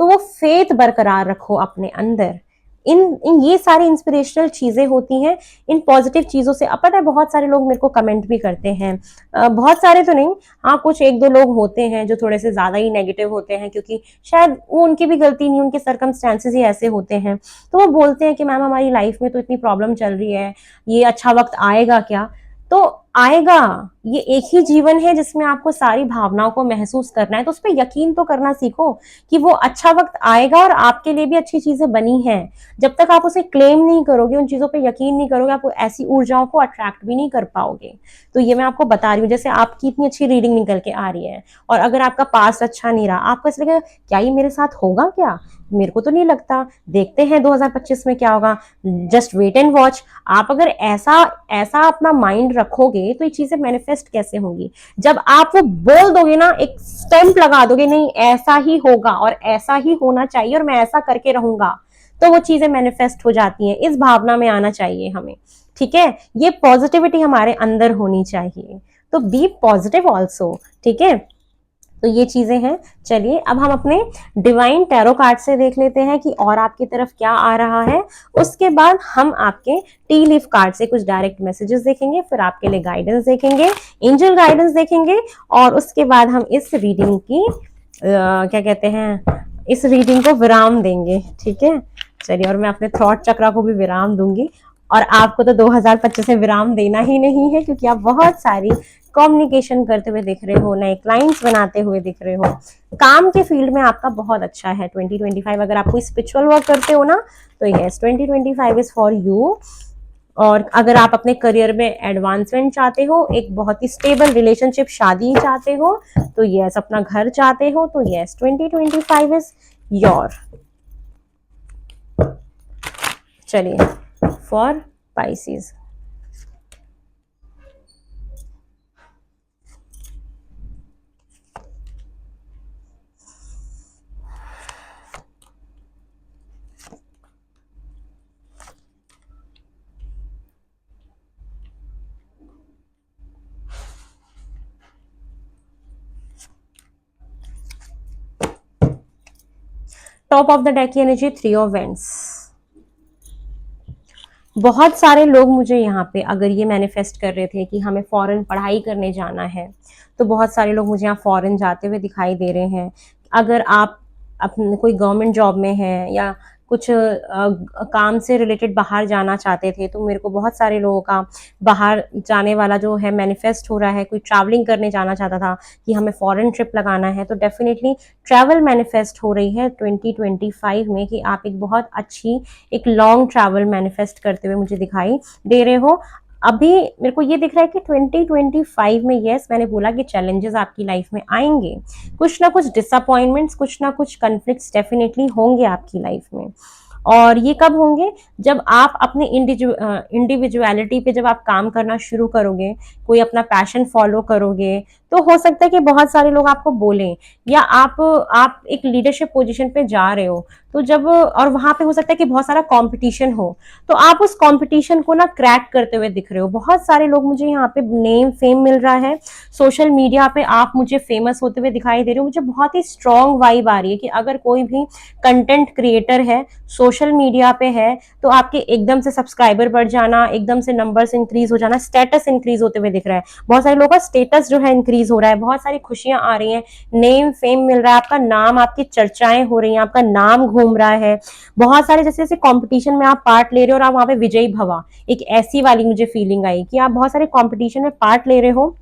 तो वो फेथ बरकरार रखो अपने अंदर। इन ये सारी इंस्पिरेशनल चीजें होती हैं, इन पॉजिटिव चीजों से। अब पता है बहुत सारे लोग मेरे को कमेंट भी करते हैं, बहुत सारे तो नहीं, हाँ कुछ एक दो लोग होते हैं जो थोड़े से ज्यादा ही नेगेटिव होते हैं, क्योंकि शायद वो उनकी भी गलती नहीं, उनके सर्कमस्टेंसेस ही ऐसे होते हैं। तो वो बोलते हैं कि मैम हमारी लाइफ में तो इतनी प्रॉब्लम चल रही है, ये अच्छा वक्त आएगा क्या? तो आएगा, ये एक ही जीवन है जिसमें आपको सारी भावनाओं को महसूस करना है, तो उस पर यकीन तो करना सीखो कि वो अच्छा वक्त आएगा और आपके लिए भी अच्छी चीजें बनी हैं। जब तक आप उसे क्लेम नहीं करोगे, उन चीजों पे यकीन नहीं करोगे, आप ऐसी ऊर्जाओं को अट्रैक्ट भी नहीं कर पाओगे। तो ये मैं आपको बता रही हूँ, जैसे आपकी इतनी अच्छी रीडिंग निकल के आ रही है और अगर आपका पास्ट अच्छा नहीं रहा, आपको ऐसा लगेगा क्या ये मेरे साथ होगा क्या? मेरे को तो नहीं लगता, देखते हैं 2025 में क्या होगा, जस्ट वेट एंड वॉच। आप अगर ऐसा ऐसा अपना माइंड रखोगे तो ये चीजें मैनिफेस्ट कैसे होंगी? जब आप वो बोल दोगे ना, एक स्टैंप लगा दोगे, नहीं ऐसा ही होगा और ऐसा ही होना चाहिए और मैं ऐसा करके रहूंगा, तो वो चीजें मैनिफेस्ट हो जाती हैं। इस भावना में आना चाहिए हमें, ठीक है? ये पॉजिटिविटी हमारे अंदर होनी चाहिए, तो बी पॉजिटिव ऑल्सो, ठीक है? तो ये चीजें हैं। चलिए अब हम अपने डिवाइन टैरो कार्ड से देख लेते हैं कि और आपकी तरफ क्या आ रहा है। उसके बाद हम आपके टी लीफ कार्ड से कुछ डायरेक्ट मैसेजेस देखेंगे, फिर आपके लिए गाइडेंस देखेंगे, एंजल गाइडेंस देखेंगे, और उसके बाद हम इस रीडिंग की क्या कहते हैं, इस रीडिंग को विराम देंगे, ठीक है? चलिए, और मैं अपने थ्रॉट चक्रा को भी विराम दूंगी, और आपको तो 2025 में विराम देना ही नहीं है, क्योंकि आप बहुत सारी कम्युनिकेशन करते हुए दिख रहे हो, नए क्लाइंट्स बनाते हुए दिख रहे हो, काम के फील्ड में आपका बहुत अच्छा है 2025। अगर आप कोई स्पिरिचुअल वर्क करते हो ना, तो यस 2025 इज फॉर यू। और अगर आप अपने करियर में एडवांसमेंट चाहते हो, एक बहुत ही स्टेबल रिलेशनशिप, शादी चाहते हो, तो यस, अपना घर चाहते हो, तो यस 2025 इज योर। चलिए for Pisces, top of the deck की एनर्जी 3 ऑफ वेंट्स। बहुत सारे लोग मुझे यहाँ पे, अगर ये मैनिफेस्ट कर रहे थे कि हमें फॉरेन पढ़ाई करने जाना है, तो बहुत सारे लोग मुझे यहाँ फॉरेन जाते हुए दिखाई दे रहे हैं। अगर आप अपने कोई गवर्नमेंट जॉब में हैं या कुछ काम से रिलेटेड बाहर जाना चाहते थे, तो मेरे को बहुत सारे लोगों का बाहर जाने वाला जो है मैनिफेस्ट हो रहा है। कोई ट्रैवलिंग करने जाना चाहता था कि हमें फॉरेन ट्रिप लगाना है, तो डेफिनेटली ट्रैवल मैनिफेस्ट हो रही है 2025 में, कि आप एक बहुत अच्छी एक लॉन्ग ट्रैवल मैनिफेस्ट करते हुए मुझे दिखाई दे रहे हो। अभी मेरे को ये दिख रहा है कि 2025 में, यस मैंने बोला कि चैलेंजेस आपकी लाइफ में आएंगे, कुछ ना कुछ डिसअपॉइंटमेंट्स, कुछ ना कुछ कन्फ्लिक्ट्स डेफिनेटली होंगे आपकी लाइफ में। और ये कब होंगे? जब आप अपने इंडिविजुअलिटी पे जब आप काम करना शुरू करोगे, कोई अपना पैशन फॉलो करोगे, तो हो सकता है कि बहुत सारे लोग आपको बोलें, या आप एक लीडरशिप पोजीशन पे जा रहे हो, तो जब, और वहां पे हो सकता है कि बहुत सारा कंपटीशन हो, तो आप उस कंपटीशन को ना क्रैक करते हुए दिख रहे हो। बहुत सारे लोग मुझे यहाँ पे नेम फेम मिल रहा है, सोशल मीडिया पे आप मुझे फेमस होते हुए दिखाई दे रहे हो। मुझे बहुत ही स्ट्रॉन्ग वाइब आ रही है कि अगर कोई भी कंटेंट क्रिएटर है, सोशल मीडिया पे है, तो आपके एकदम से सब्सक्राइबर बढ़ जाना, एकदम से नंबर्स इंक्रीज हो जाना, स्टेटस इंक्रीज होते हुए दिख रहा है। बहुत सारे लोगों का स्टेटस जो है इंक्रीज हो रहा है, बहुत सारी खुशियां आ रही हैं, नेम फेम मिल रहा है, आपका नाम, आपकी चर्चाएं हो रही हैं, आपका नाम घूम रहा है। बहुत सारे जैसे जैसे कॉम्पिटिशन में आप पार्ट ले रहे हो और आप वहां पे विजयी भवा, एक ऐसी वाली मुझे फीलिंग आई कि आप बहुत सारे कॉम्पिटिशन में पार्ट ले रहे हो।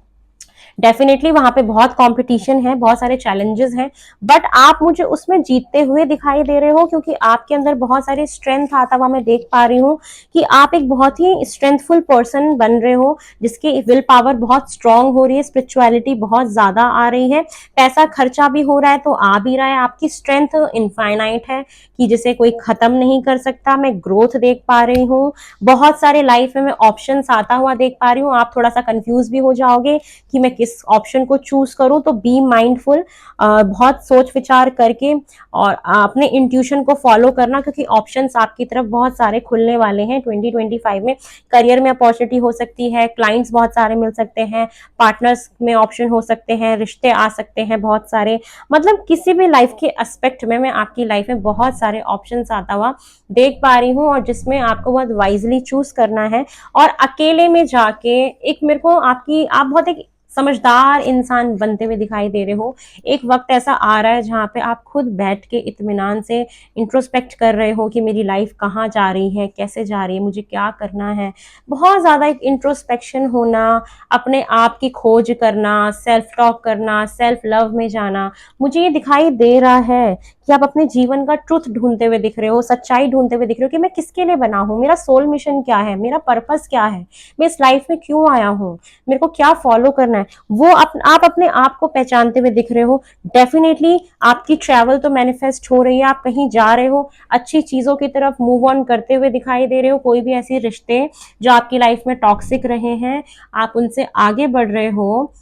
डेफिनेटली वहां पे बहुत कंपटीशन है, बहुत सारे चैलेंजेस हैं, बट आप मुझे उसमें जीतते हुए दिखाई दे रहे हो, क्योंकि आपके अंदर बहुत सारे स्ट्रेंथ आता हुआ मैं देख पा रही हूँ कि आप एक बहुत ही स्ट्रेंथफुल पर्सन बन रहे हो, जिसकी विल पावर बहुत स्ट्रांग हो रही है, स्पिरिचुअलिटी बहुत ज्यादा आ रही है, पैसा खर्चा भी हो रहा है तो आ भी रहा है, आपकी स्ट्रेंथ इनफाइनाइट है कि जिसे कोई खत्म नहीं कर सकता। मैं ग्रोथ देख पा रही हूँ, बहुत सारे लाइफ में मैं ऑप्शंस आता हुआ देख पा रही हूँ। आप थोड़ा सा कंफ्यूज भी हो जाओगे कि मैं किस इस ऑप्शन को चूज करूं तो बी माइंडफुल, बहुत सोच विचार करके और अपने इंट्यूशन को फॉलो करना, क्योंकि ऑप्शंस आपकी तरफ बहुत सारे खुलने वाले हैं 2025 में। करियर में अपॉर्चुनिटी हो सकती है, क्लाइंट्स बहुत सारे मिल सकते हैं, पार्टनर्स में ऑप्शन हो सकते हैं, रिश्ते आ सकते हैं बहुत सारे, मतलब किसी भी लाइफ के एस्पेक्ट में मैं आपकी लाइफ में बहुत सारे ऑप्शंस आता हुआ देख पा रही हूँ, और जिसमें आपको बहुत वाइजली चूज करना है। और अकेले में जाके एक मेरे को आप बहुत एक समझदार इंसान बनते हुए दिखाई दे रहे हो। एक वक्त ऐसा आ रहा है जहाँ पे आप खुद बैठ के इत्मीनान से इंट्रोस्पेक्ट कर रहे हो कि मेरी लाइफ कहाँ जा रही है, कैसे जा रही है, मुझे क्या करना है। बहुत ज्यादा एक इंट्रोस्पेक्शन होना, अपने आप की खोज करना, सेल्फ टॉक करना, सेल्फ लव में जाना। मुझे ये दिखाई दे रहा है कि आप अपने जीवन का ट्रुथ ढूंढते हुए दिख रहे हो, सच्चाई ढूंढते हुए दिख रहे हो कि मैं किसके लिए बना हूँ, मेरा सोल मिशन क्या है, मेरा पर्पस क्या है, मैं इस लाइफ में क्यों आया हूँ, मेरे को क्या फॉलो करना है, वो आप अपने आप को पहचानते हुए दिख रहे हो। डेफिनेटली आपकी ट्रैवल तो मैनिफेस्ट हो रही है, आप कहीं जा रहे हो, अच्छी चीजों की तरफ मूव ऑन करते हुए दिखाई दे रहे हो। कोई भी ऐसी रिश्ते जो आपकी लाइफ में टॉक्सिक रहे हैं, आप उनसे आगे बढ़ रहे हो,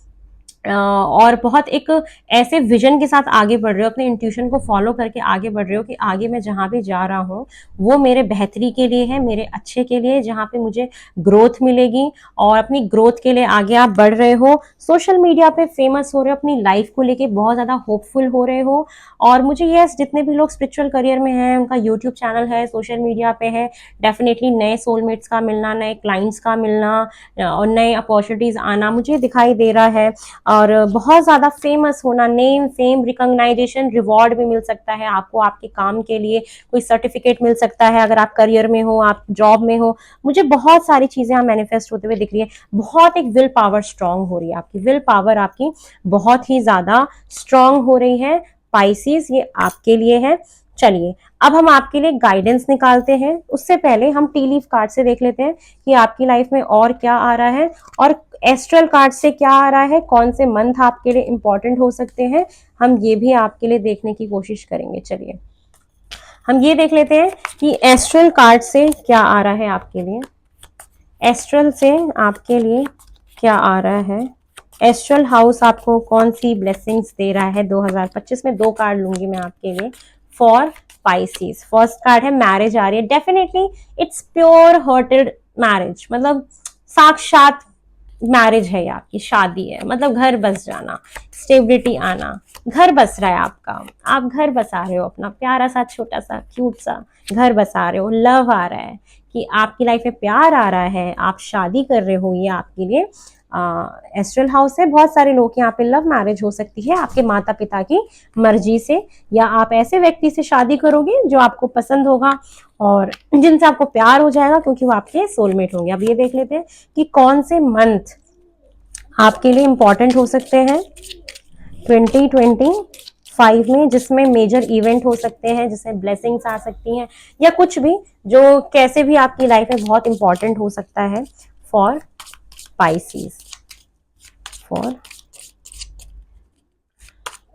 और बहुत एक ऐसे विजन के साथ आगे बढ़ रहे हो, अपने इंट्यूशन को फॉलो करके आगे बढ़ रहे हो कि आगे मैं जहां भी जा रहा हूँ वो मेरे बेहतरी के लिए है, मेरे अच्छे के लिए, जहां पे मुझे ग्रोथ मिलेगी, और अपनी ग्रोथ के लिए आगे आप बढ़ रहे हो। सोशल मीडिया पे फेमस हो रहे हो, अपनी लाइफ को लेके बहुत ज्यादा होपफुल हो रहे हो। और मुझे यस, जितने भी लोग स्पिरिचुअल करियर में हैं, उनका यूट्यूब चैनल है, सोशल मीडिया पे है, डेफिनेटली नए सोलमेट्स का मिलना, नए क्लाइंट्स का मिलना और नए अपॉर्चुनिटीज आना मुझे दिखाई दे रहा है। और बहुत ज्यादा फेमस होना, नेम फेम रिकॉग्नाइजेशन रिवॉर्ड भी मिल सकता है आपको, आपके काम के लिए कोई सर्टिफिकेट मिल सकता है, अगर आप करियर में हो, आप जॉब में हो। मुझे बहुत सारी चीजें यहाँ मैनिफेस्ट होते हुए दिख रही है। बहुत एक विल पावर स्ट्रांग हो रही है, आपकी विल पावर आपकी बहुत ही ज्यादा स्ट्रांग हो रही है। पाइसिस, ये आपके लिए है। चलिए अब हम आपके लिए गाइडेंस निकालते हैं। उससे पहले हम टी लीफ कार्ड से देख लेते हैं कि आपकी लाइफ में और क्या आ रहा है, और एस्ट्रल कार्ड से क्या आ रहा है, कौन से मंथ आपके लिए इंपॉर्टेंट हो सकते हैं, हम ये भी आपके लिए देखने की कोशिश करेंगे। चलिए हम ये देख लेते हैं कि एस्ट्रल कार्ड से क्या आ रहा है आपके लिए। एस्ट्रल से आपके लिए क्या आ रहा है, एस्ट्रल हाउस आपको कौन सी ब्लेसिंग्स दे रहा है 2025 में। दो कार्ड लूंगी मैं आपके लिए फॉर पाइसिस। फर्स्ट कार्ड है मैरिज आ रही है, definitely it's pure hearted marriage, मतलब साक्षात मैरिज है, आपकी शादी है, मतलब घर बस जाना, स्टेबिलिटी आना, घर बस रहा है आपका, आप घर बसा रहे हो, अपना प्यारा सा छोटा सा क्यूट सा घर बसा रहे हो, लव आ रहा है कि आपकी लाइफ में प्यार आ रहा है, आप शादी कर रहे हो, ये आपके लिए एस्ट्रल हाउस है। बहुत सारे लोग यहाँ पे लव मैरिज हो सकती है आपके माता पिता की मर्जी से, या आप ऐसे व्यक्ति से शादी करोगे जो आपको पसंद होगा और जिनसे आपको प्यार हो जाएगा, क्योंकि वो आपके सोलमेट होंगे। अब ये देख लेते हैं कि कौन से मंथ आपके लिए इंपॉर्टेंट हो सकते हैं 2025 में, जिसमें मेजर इवेंट हो सकते हैं, जिसमें ब्लेसिंग्स आ सकती हैं, या कुछ भी जो कैसे भी आपकी लाइफ में बहुत इंपॉर्टेंट हो सकता है फॉर पाइसिस। फॉर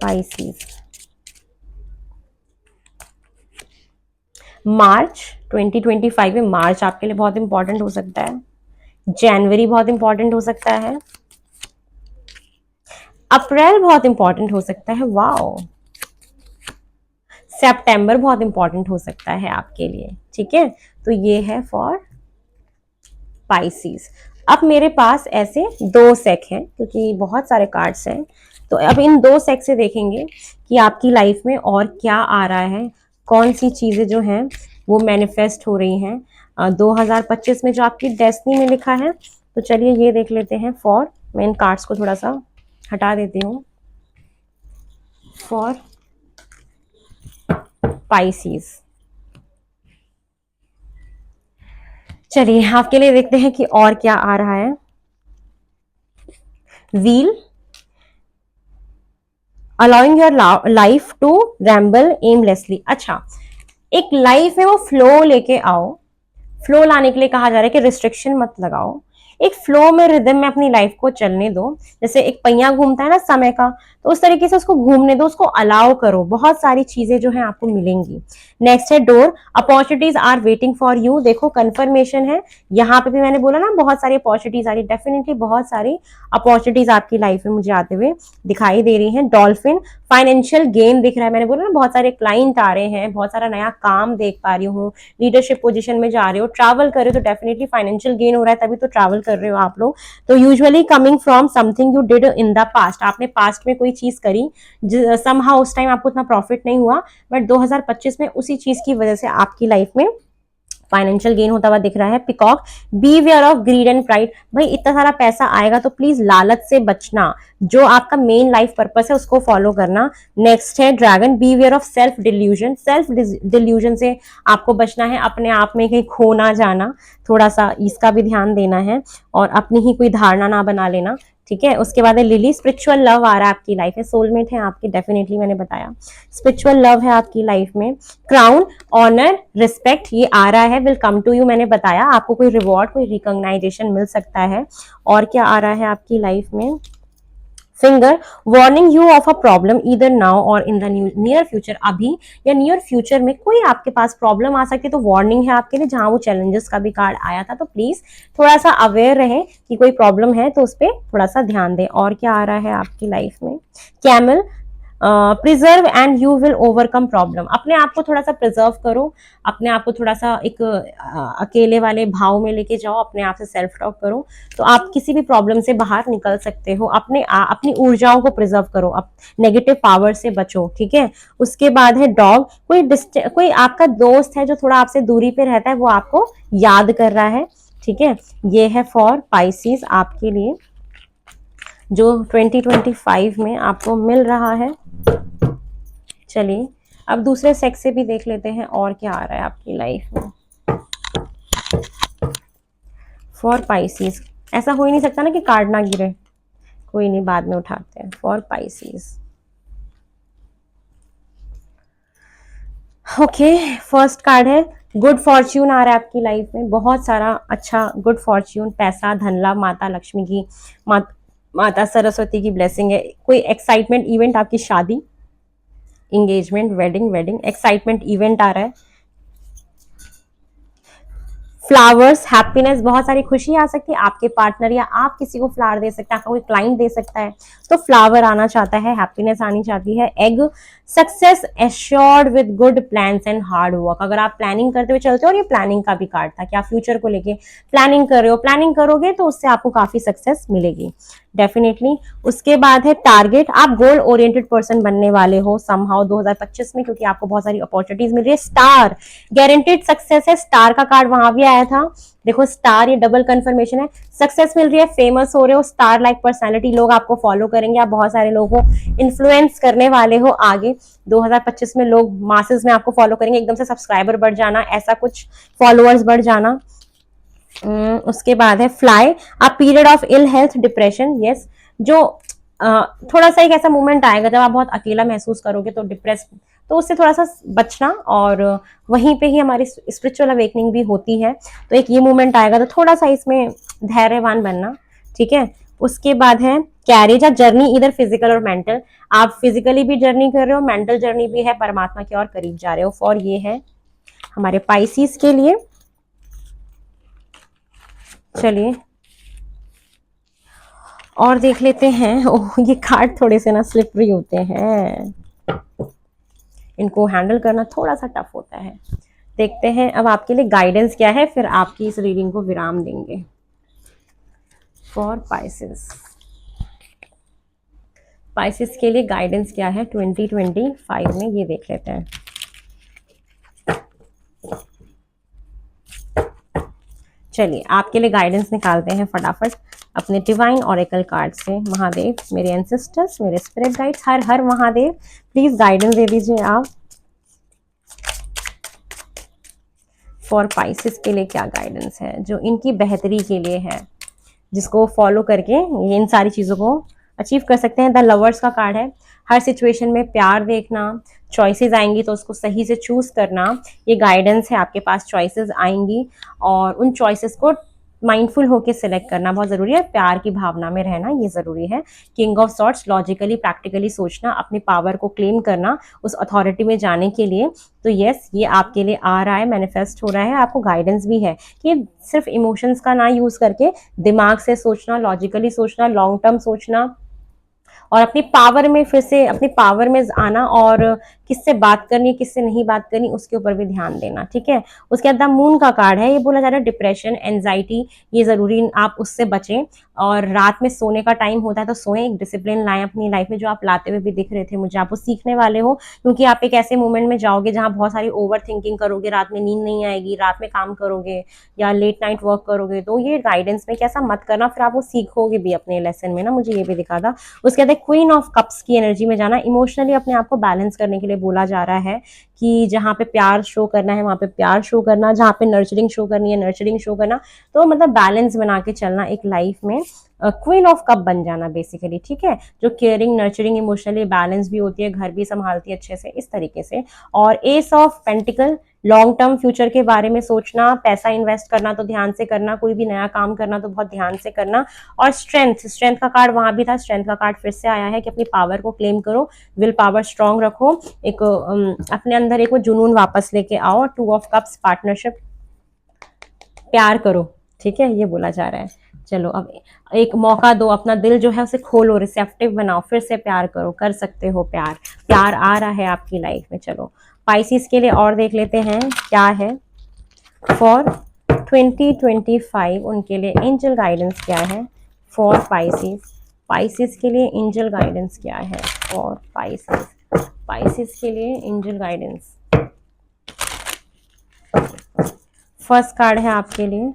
पाइसिस मार्च 2025 में, मार्च आपके लिए बहुत इंपॉर्टेंट हो सकता है, जनवरी बहुत इंपॉर्टेंट हो सकता है, अप्रैल बहुत इंपॉर्टेंट हो सकता है, वाओ, सितंबर बहुत इंपॉर्टेंट हो सकता है आपके लिए। ठीक है, तो ये है फॉर पाइसिस। अब मेरे पास ऐसे दो सेक हैं, क्योंकि बहुत सारे कार्ड्स हैं, तो अब इन दो सेक से देखेंगे कि आपकी लाइफ में और क्या आ रहा है, कौन सी चीजें जो हैं वो मैनिफेस्ट हो रही हैं 2025 में, जो आपकी डेस्टिनी में लिखा है। तो चलिए ये देख लेते हैं फॉर, मैं इन कार्ड्स को थोड़ा सा हटा देती हूँ, फॉर पाइसिस। चलिए आपके लिए देखते हैं कि और क्या आ रहा है। Wheel, allowing your life to ramble aimlessly. अच्छा, एक लाइफ में वो फ्लो लेके आओ, फ्लो लाने के लिए कहा जा रहा है कि रिस्ट्रिक्शन मत लगाओ, एक फ्लो में, रिदम में अपनी लाइफ को चलने दो। जैसे एक पहिया घूमता है ना समय का, तो उस तरीके से उसको घूमने दो, उसको अलाउ करो, बहुत सारी चीजें जो है आपको मिलेंगी। नेक्स्ट है door, opportunities are waiting for you. देखो कंफर्मेशन है, यहाँ पे भी मैंने बोला ना बहुत सारी अपॉर्चुनिटीज आ रही, डेफिनेटली बहुत सारी अपॉर्चुनिटीज आपकी लाइफ में मुझे आते हुए दिखाई दे रही हैं। डॉल्फिन, फाइनेंशियल गेन दिख रहा है, मैंने बोला ना बहुत सारे क्लाइंट आ रहे हैं, बहुत सारा नया काम देख पा रही हूँ, लीडरशिप पोजीशन में जा रहे हो, ट्रैवल कर रहे हो तो डेफिनेटली फाइनेंशियल गेन हो रहा है, तभी तो ट्रैवल कर रहे हो आप लोग। तो usually coming from something you did in the past, आपने पास्ट में कोई चीज करी, समहाउ उस टाइम आपको उतना प्रॉफिट नहीं हुआ, बट 2025 में उसी चीज की वजह से आपकी लाइफ में फाइनेंशियल गेन होता हुआ दिख रहा है। Peacock, beware of greed and pride, भाई इतना सारा पैसा आएगा तो प्लीज लालच से बचना, जो आपका मेन लाइफ पर्पस है उसको फॉलो करना। नेक्स्ट है dragon, beware of self delusion, self delusion से आपको बचना है, अपने आप में कहीं खो ना जाना, थोड़ा सा इसका भी ध्यान देना है, और अपनी ही कोई धारणा ना बना लेना, ठीक है। उसके बाद है लिली, स्पिरिचुअल लव आ रहा है आपकी लाइफ में, सोलमेट है आपके, डेफिनेटली मैंने बताया स्पिरिचुअल लव है आपकी लाइफ में। क्राउन, ऑनर, रिस्पेक्ट ये आ रहा है, विल कम टू यू, मैंने बताया आपको कोई रिवॉर्ड, कोई रिकॉग्नाइजेशन मिल सकता है। और क्या आ रहा है आपकी लाइफ में, finger, warning you of a problem either now और इन द नियर फ्यूचर, अभी या नियर फ्यूचर में कोई आपके पास प्रॉब्लम आ सकती है, तो वार्निंग है आपके लिए। जहां वो चैलेंजेस का भी कार्ड आया था, तो प्लीज थोड़ा सा अवेयर रहे कि कोई प्रॉब्लम है तो उस पर थोड़ा सा ध्यान दें। और क्या आ रहा है आपकी लाइफ में, camel, preserve and you will overcome problem, अपने आप को थोड़ा सा प्रिजर्व करो, अपने आप को थोड़ा सा एक अकेले वाले भाव में लेके जाओ, अपने आप से सेल्फ टॉक करो, तो आप किसी भी प्रॉब्लम से बाहर निकल सकते हो। अपनी ऊर्जाओं को प्रिजर्व करो, नेगेटिव पावर से बचो, ठीक है। उसके बाद है डॉग, कोई आपका दोस्त है जो थोड़ा आपसे दूरी पे रहता है, वो आपको याद कर रहा है, ठीक है। ये है फॉर पाइसेस आपके लिए जो 2025 में आपको मिल रहा है। चलिए अब दूसरे सेक्स से भी देख लेते हैं और क्या आ रहा है आपकी लाइफ में फॉर पाइसेस। ऐसा हो ही नहीं सकता ना कि कार्ड ना गिरे, कोई नहीं, बाद में उठाते हैं। For Pisces, okay, first card है गुड फॉर्च्यून आ रहा है आपकी लाइफ में, बहुत सारा अच्छा गुड फॉर्च्यून, पैसा, धन लाभ, माता लक्ष्मी की, माता सरस्वती की ब्लेसिंग है, कोई एक्साइटमेंट इवेंट, आपकी शादी, इंगेजमेंट, वेडिंग, एक्साइटमेंट इवेंट आ रहा है। फ्लावर्स, हैप्पीनेस, बहुत सारी खुशी आ सकती है, आपके पार्टनर या आप किसी को फ्लावर दे सकते हैं, आपका कोई क्लाइंट दे सकता है, तो फ्लावर आना चाहता है, हैप्पीनेस आनी चाहती है। Egg, success assured with good plans and hard work, अगर आप प्लानिंग करते हुए चलते हो, और ये प्लानिंग का भी कार्ड था कि आप फ्यूचर को लेके प्लानिंग कर रहे हो, प्लानिंग करोगे तो उससे आपको काफी सक्सेस मिलेगी डेफिनेटली। उसके बाद है टारगेट, आप गोल ओरिएंटेड पर्सन बनने वाले हो समहाउ 2025 में, क्योंकि आपको बहुत सारी अपॉर्चुनिटीज मिल रही है। स्टार, गारंटेड सक्सेस है, स्टार का कार्ड वहां भी आया था, देखो स्टार, ये डबल कंफर्मेशन है, सक्सेस मिल रही है, फेमस हो रहे हो, स्टार लाइक पर्सनालिटी, लोग आपको फॉलो करेंगे, आप बहुत सारे लोगों को इन्फ्लुएंस करने वाले हो आगे 2025 में, लोग मासेस में आपको फॉलो करेंगे, एकदम से सब्सक्राइबर बढ़ जाना, ऐसा कुछ फॉलोअर्स बढ़ जाना। उसके बाद है fly, a period of ill health, depression, yes, जो थोड़ा सा एक ऐसा मोमेंट आएगा जब आप बहुत अकेला महसूस करोगे, तो डिप्रेस, तो उससे थोड़ा सा बचना, और वहीं पे ही हमारी स्पिरिचुअल अवेकनिंग भी होती है, तो एक ये मोमेंट आएगा, तो थोड़ा सा इसमें धैर्यवान बनना, ठीक है। उसके बाद है कैरेज, जर्नी, इधर फिजिकल और मेंटल, आप फिजिकली भी जर्नी कर रहे हो, मेंटल जर्नी भी है, परमात्मा के और करीब जा रहे हो, फॉर ये है हमारे पाइसेस के लिए। चलिए और देख लेते हैं। ओह, ये कार्ड थोड़े से ना स्लिपरी होते हैं, इनको हैंडल करना थोड़ा सा टफ होता है। देखते हैं अब आपके लिए गाइडेंस क्या है, फिर आपकी इस रीडिंग को विराम देंगे। फॉर पाइसेस, पाइसेस के लिए गाइडेंस क्या है 2025 में, ये देख लेते हैं। चलिए आपके लिए गाइडेंस निकालते हैं फटाफट अपने डिवाइन ऑरेकल कार्ड से। महादेव, मेरे एंसेस्टर्स, मेरे स्पिरिट गाइड्स, हर हर महादेव, प्लीज गाइडेंस दे दीजिए आप। फॉर पाइसेस के लिए क्या गाइडेंस है जो इनकी बेहतरी के लिए है, जिसको फॉलो करके ये इन सारी चीजों को अचीव कर सकते हैं। द लवर्स का कार्ड है, हर सिचुएशन में प्यार देखना, चॉइसेस आएंगी तो उसको सही से चूज करना, ये गाइडेंस है। आपके पास चॉइसेस आएंगी और उन चॉइसेस को माइंडफुल होके सिलेक्ट करना बहुत जरूरी है, प्यार की भावना में रहना ये जरूरी है। King of swords, logically practically सोचना, अपनी पावर को क्लेम करना उस अथॉरिटी में जाने के लिए। तो यस, ये आपके लिए आ रहा है, मैनिफेस्ट हो रहा है, आपको गाइडेंस भी है कि सिर्फ इमोशंस का ना यूज करके दिमाग से सोचना, लॉजिकली सोचना, लॉन्ग टर्म सोचना, और अपनी पावर में फिर से अपनी पावर में आना, और किससे बात करनी किससे नहीं बात करनी उसके ऊपर भी ध्यान देना, ठीक है। उसके बाद मून का कार्ड है, ये बोला जा रहा है डिप्रेशन, एंजाइटी, ये जरूरी आप उससे बचें। और रात में सोने का टाइम होता है तो सोएं, एक डिसिप्लिन लाएं अपनी लाइफ में, जो आप लाते हुए भी दिख रहे थे मुझे, आप वो सीखने वाले हो, क्योंकि आप एक ऐसे मोमेंट में जाओगे जहां बहुत सारी ओवर थिंकिंग करोगे, रात में नींद नहीं आएगी, रात में काम करोगे या लेट नाइट वर्क करोगे, तो ये गाइडेंस में कैसा मत करना, फिर आप वो सीखोगे भी अपने लेसन में ना, मुझे ये भी दिखा था। उसके बाद क्वीन ऑफ कप्स की एनर्जी में जाना, इमोशनली अपने आप को बैलेंस करने के लिए बोला जा रहा है कि जहां पे प्यार शो करना है वहां पे प्यार शो करना, जहां पे नर्चरिंग शो करनी है नर्चरिंग शो करना, तो मतलब बैलेंस बना के चलना एक लाइफ में, क्वीन ऑफ कप बन जाना बेसिकली, ठीक है, जो केयरिंग नर्चरिंग इमोशनली बैलेंस भी होती है, घर भी संभालती है अच्छे से, इस तरीके से। और S of pentacle, long term future के बारे में सोचना, पैसा इन्वेस्ट करना तो ध्यान से करना, कोई भी नया काम करना तो बहुत ध्यान से करना। और स्ट्रेंथ, स्ट्रेंथ का कार्ड वहां भी था, स्ट्रेंथ का कार्ड फिर से आया है कि अपनी पावर को क्लेम करो, विल पावर स्ट्रांग रखो, एक अपने अंदर एक वो जुनून वापस लेके आओ। टू ऑफ कप्स, पार्टनरशिप, प्यार करो, ठीक है, ये बोला जा रहा है। चलो अब एक मौका दो, अपना दिल जो है उसे खोलो, रिसेप्टिव बनाओ, फिर से प्यार करो, कर सकते हो प्यार, प्यार आ रहा है आपकी लाइफ में। चलो पाइसिस के लिए और देख लेते हैं क्या है फॉर 2025, उनके लिए एंजल गाइडेंस क्या है फॉर पाइसिस। पाइसिस के लिए एंजल गाइडेंस क्या है फॉर पाइसिस, पाइसिस के लिए एंजल गाइडेंस। फर्स्ट कार्ड है आपके लिए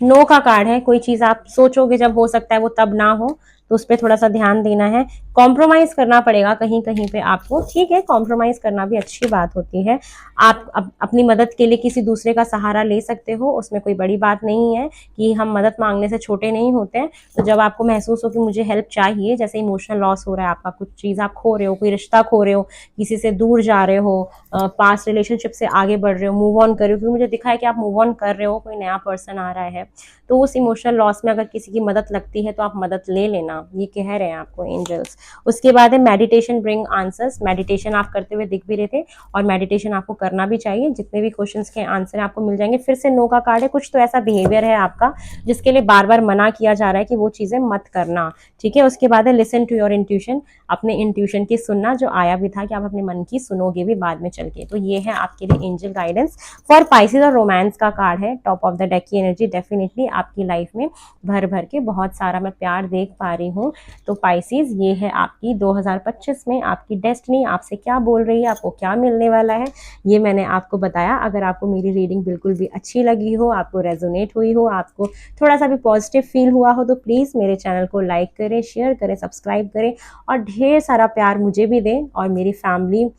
नो का कार्ड है, कोई चीज आप सोचोगे जब हो सकता है वो तब ना हो, तो उस पर थोड़ा सा ध्यान देना है, कॉम्प्रोमाइज करना पड़ेगा कहीं कहीं पे आपको, ठीक है, कॉम्प्रोमाइज करना भी अच्छी बात होती है। आप अपनी मदद के लिए किसी दूसरे का सहारा ले सकते हो, उसमें कोई बड़ी बात नहीं है कि हम मदद मांगने से छोटे नहीं होते हैं। तो जब आपको महसूस हो कि मुझे हेल्प चाहिए, जैसे इमोशनल लॉस हो रहा है आपका, कुछ चीज आप खो रहे हो, कोई रिश्ता खो रहे हो, किसी से दूर जा रहे हो, पास्ट रिलेशनशिप से आगे बढ़ रहे हो, मूव ऑन कर रहे हो, क्योंकि मुझे दिखा है कि आप मूव ऑन कर रहे हो, कोई नया पर्सन आ रहा है, तो उस इमोशनल लॉस में अगर किसी की मदद लगती है तो आप मदद ले लेना, ये कह रहे हैं आपको एंजल्स। उसके बाद है मेडिटेशन ब्रिंग आंसर्स, मेडिटेशन आप करते हुए दिख भी रहे थे, और मेडिटेशन आपको करना भी चाहिए, जितने भी क्वेश्चंस के आंसर आपको मिल जाएंगे। फिर से नो का कार्ड है, कुछ तो ऐसा बिहेवियर है आपका जिसके लिए बार बार मना किया जा रहा है कि वो चीजें मत करना, ठीक है। उसके बाद है लिसन टू योर इंट्यूशन, अपने इंट्यूशन की सुनना, जो आया भी था कि आप अपने मन की सुनोगे भी बाद में चल के। तो ये है आपके लिए एंजल गाइडेंस फॉर पाइसेस। और रोमांस का कार्ड है टॉप ऑफ द डेक की एनर्जी, डेफिनेटली आपकी लाइफ में भर भर के बहुत सारा मैं प्यार देख पा रही हूँ। तो पाइसेस, ये है आपकी 2025 में आपकी डेस्टिनी आपसे क्या बोल रही है, आपको क्या मिलने वाला है, ये मैंने आपको बताया। अगर आपको मेरी रीडिंग बिल्कुल भी अच्छी लगी हो, आपको रेजोनेट हुई हो, आपको थोड़ा सा भी पॉजिटिव फील हुआ हो, तो प्लीज़ मेरे चैनल को लाइक करें, शेयर करें, सब्सक्राइब करें, और ढेर सारा प्यार मुझे भी दें, और मेरी फैमिली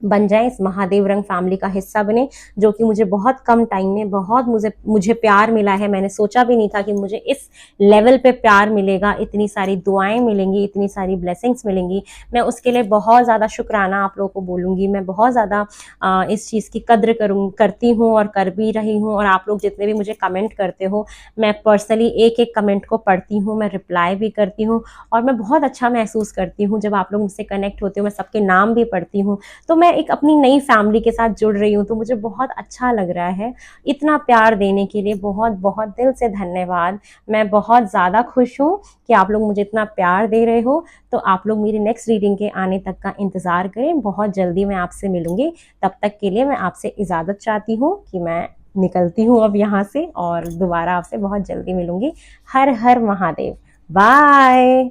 बन जाए, इस महादेव रंग फैमिली का हिस्सा बने, जो कि मुझे बहुत कम टाइम में बहुत मुझे प्यार मिला है। मैंने सोचा भी नहीं था कि मुझे इस लेवल पे प्यार मिलेगा, इतनी सारी दुआएं मिलेंगी, इतनी सारी ब्लेसिंग्स मिलेंगी। मैं उसके लिए बहुत ज़्यादा शुक्राना आप लोगों को बोलूँगी। मैं बहुत ज़्यादा इस चीज़ की कद्र करती हूँ और कर भी रही हूँ। और आप लोग जितने भी मुझे कमेंट करते हो, मैं पर्सनली एक एक कमेंट को पढ़ती हूँ, मैं रिप्लाई भी करती हूँ, और मैं बहुत अच्छा महसूस करती हूँ जब आप लोग मुझसे कनेक्ट होते हो। मैं सबके नाम भी पढ़ती हूँ, तो मैं एक अपनी नई फैमिली के साथ जुड़ रही हूँ, तो मुझे बहुत अच्छा लग रहा है। इतना प्यार देने के लिए बहुत बहुत दिल से धन्यवाद। मैं बहुत ज़्यादा खुश हूँ कि आप लोग मुझे इतना प्यार दे रहे हो। तो आप लोग मेरी नेक्स्ट रीडिंग के आने तक का इंतज़ार करें, बहुत जल्दी मैं आपसे मिलूंगी। तब तक के लिए मैं आपसे इजाज़त चाहती हूँ कि मैं निकलती हूँ अब यहाँ से, और दोबारा आपसे बहुत जल्दी मिलूंगी। हर हर महादेव, बाय।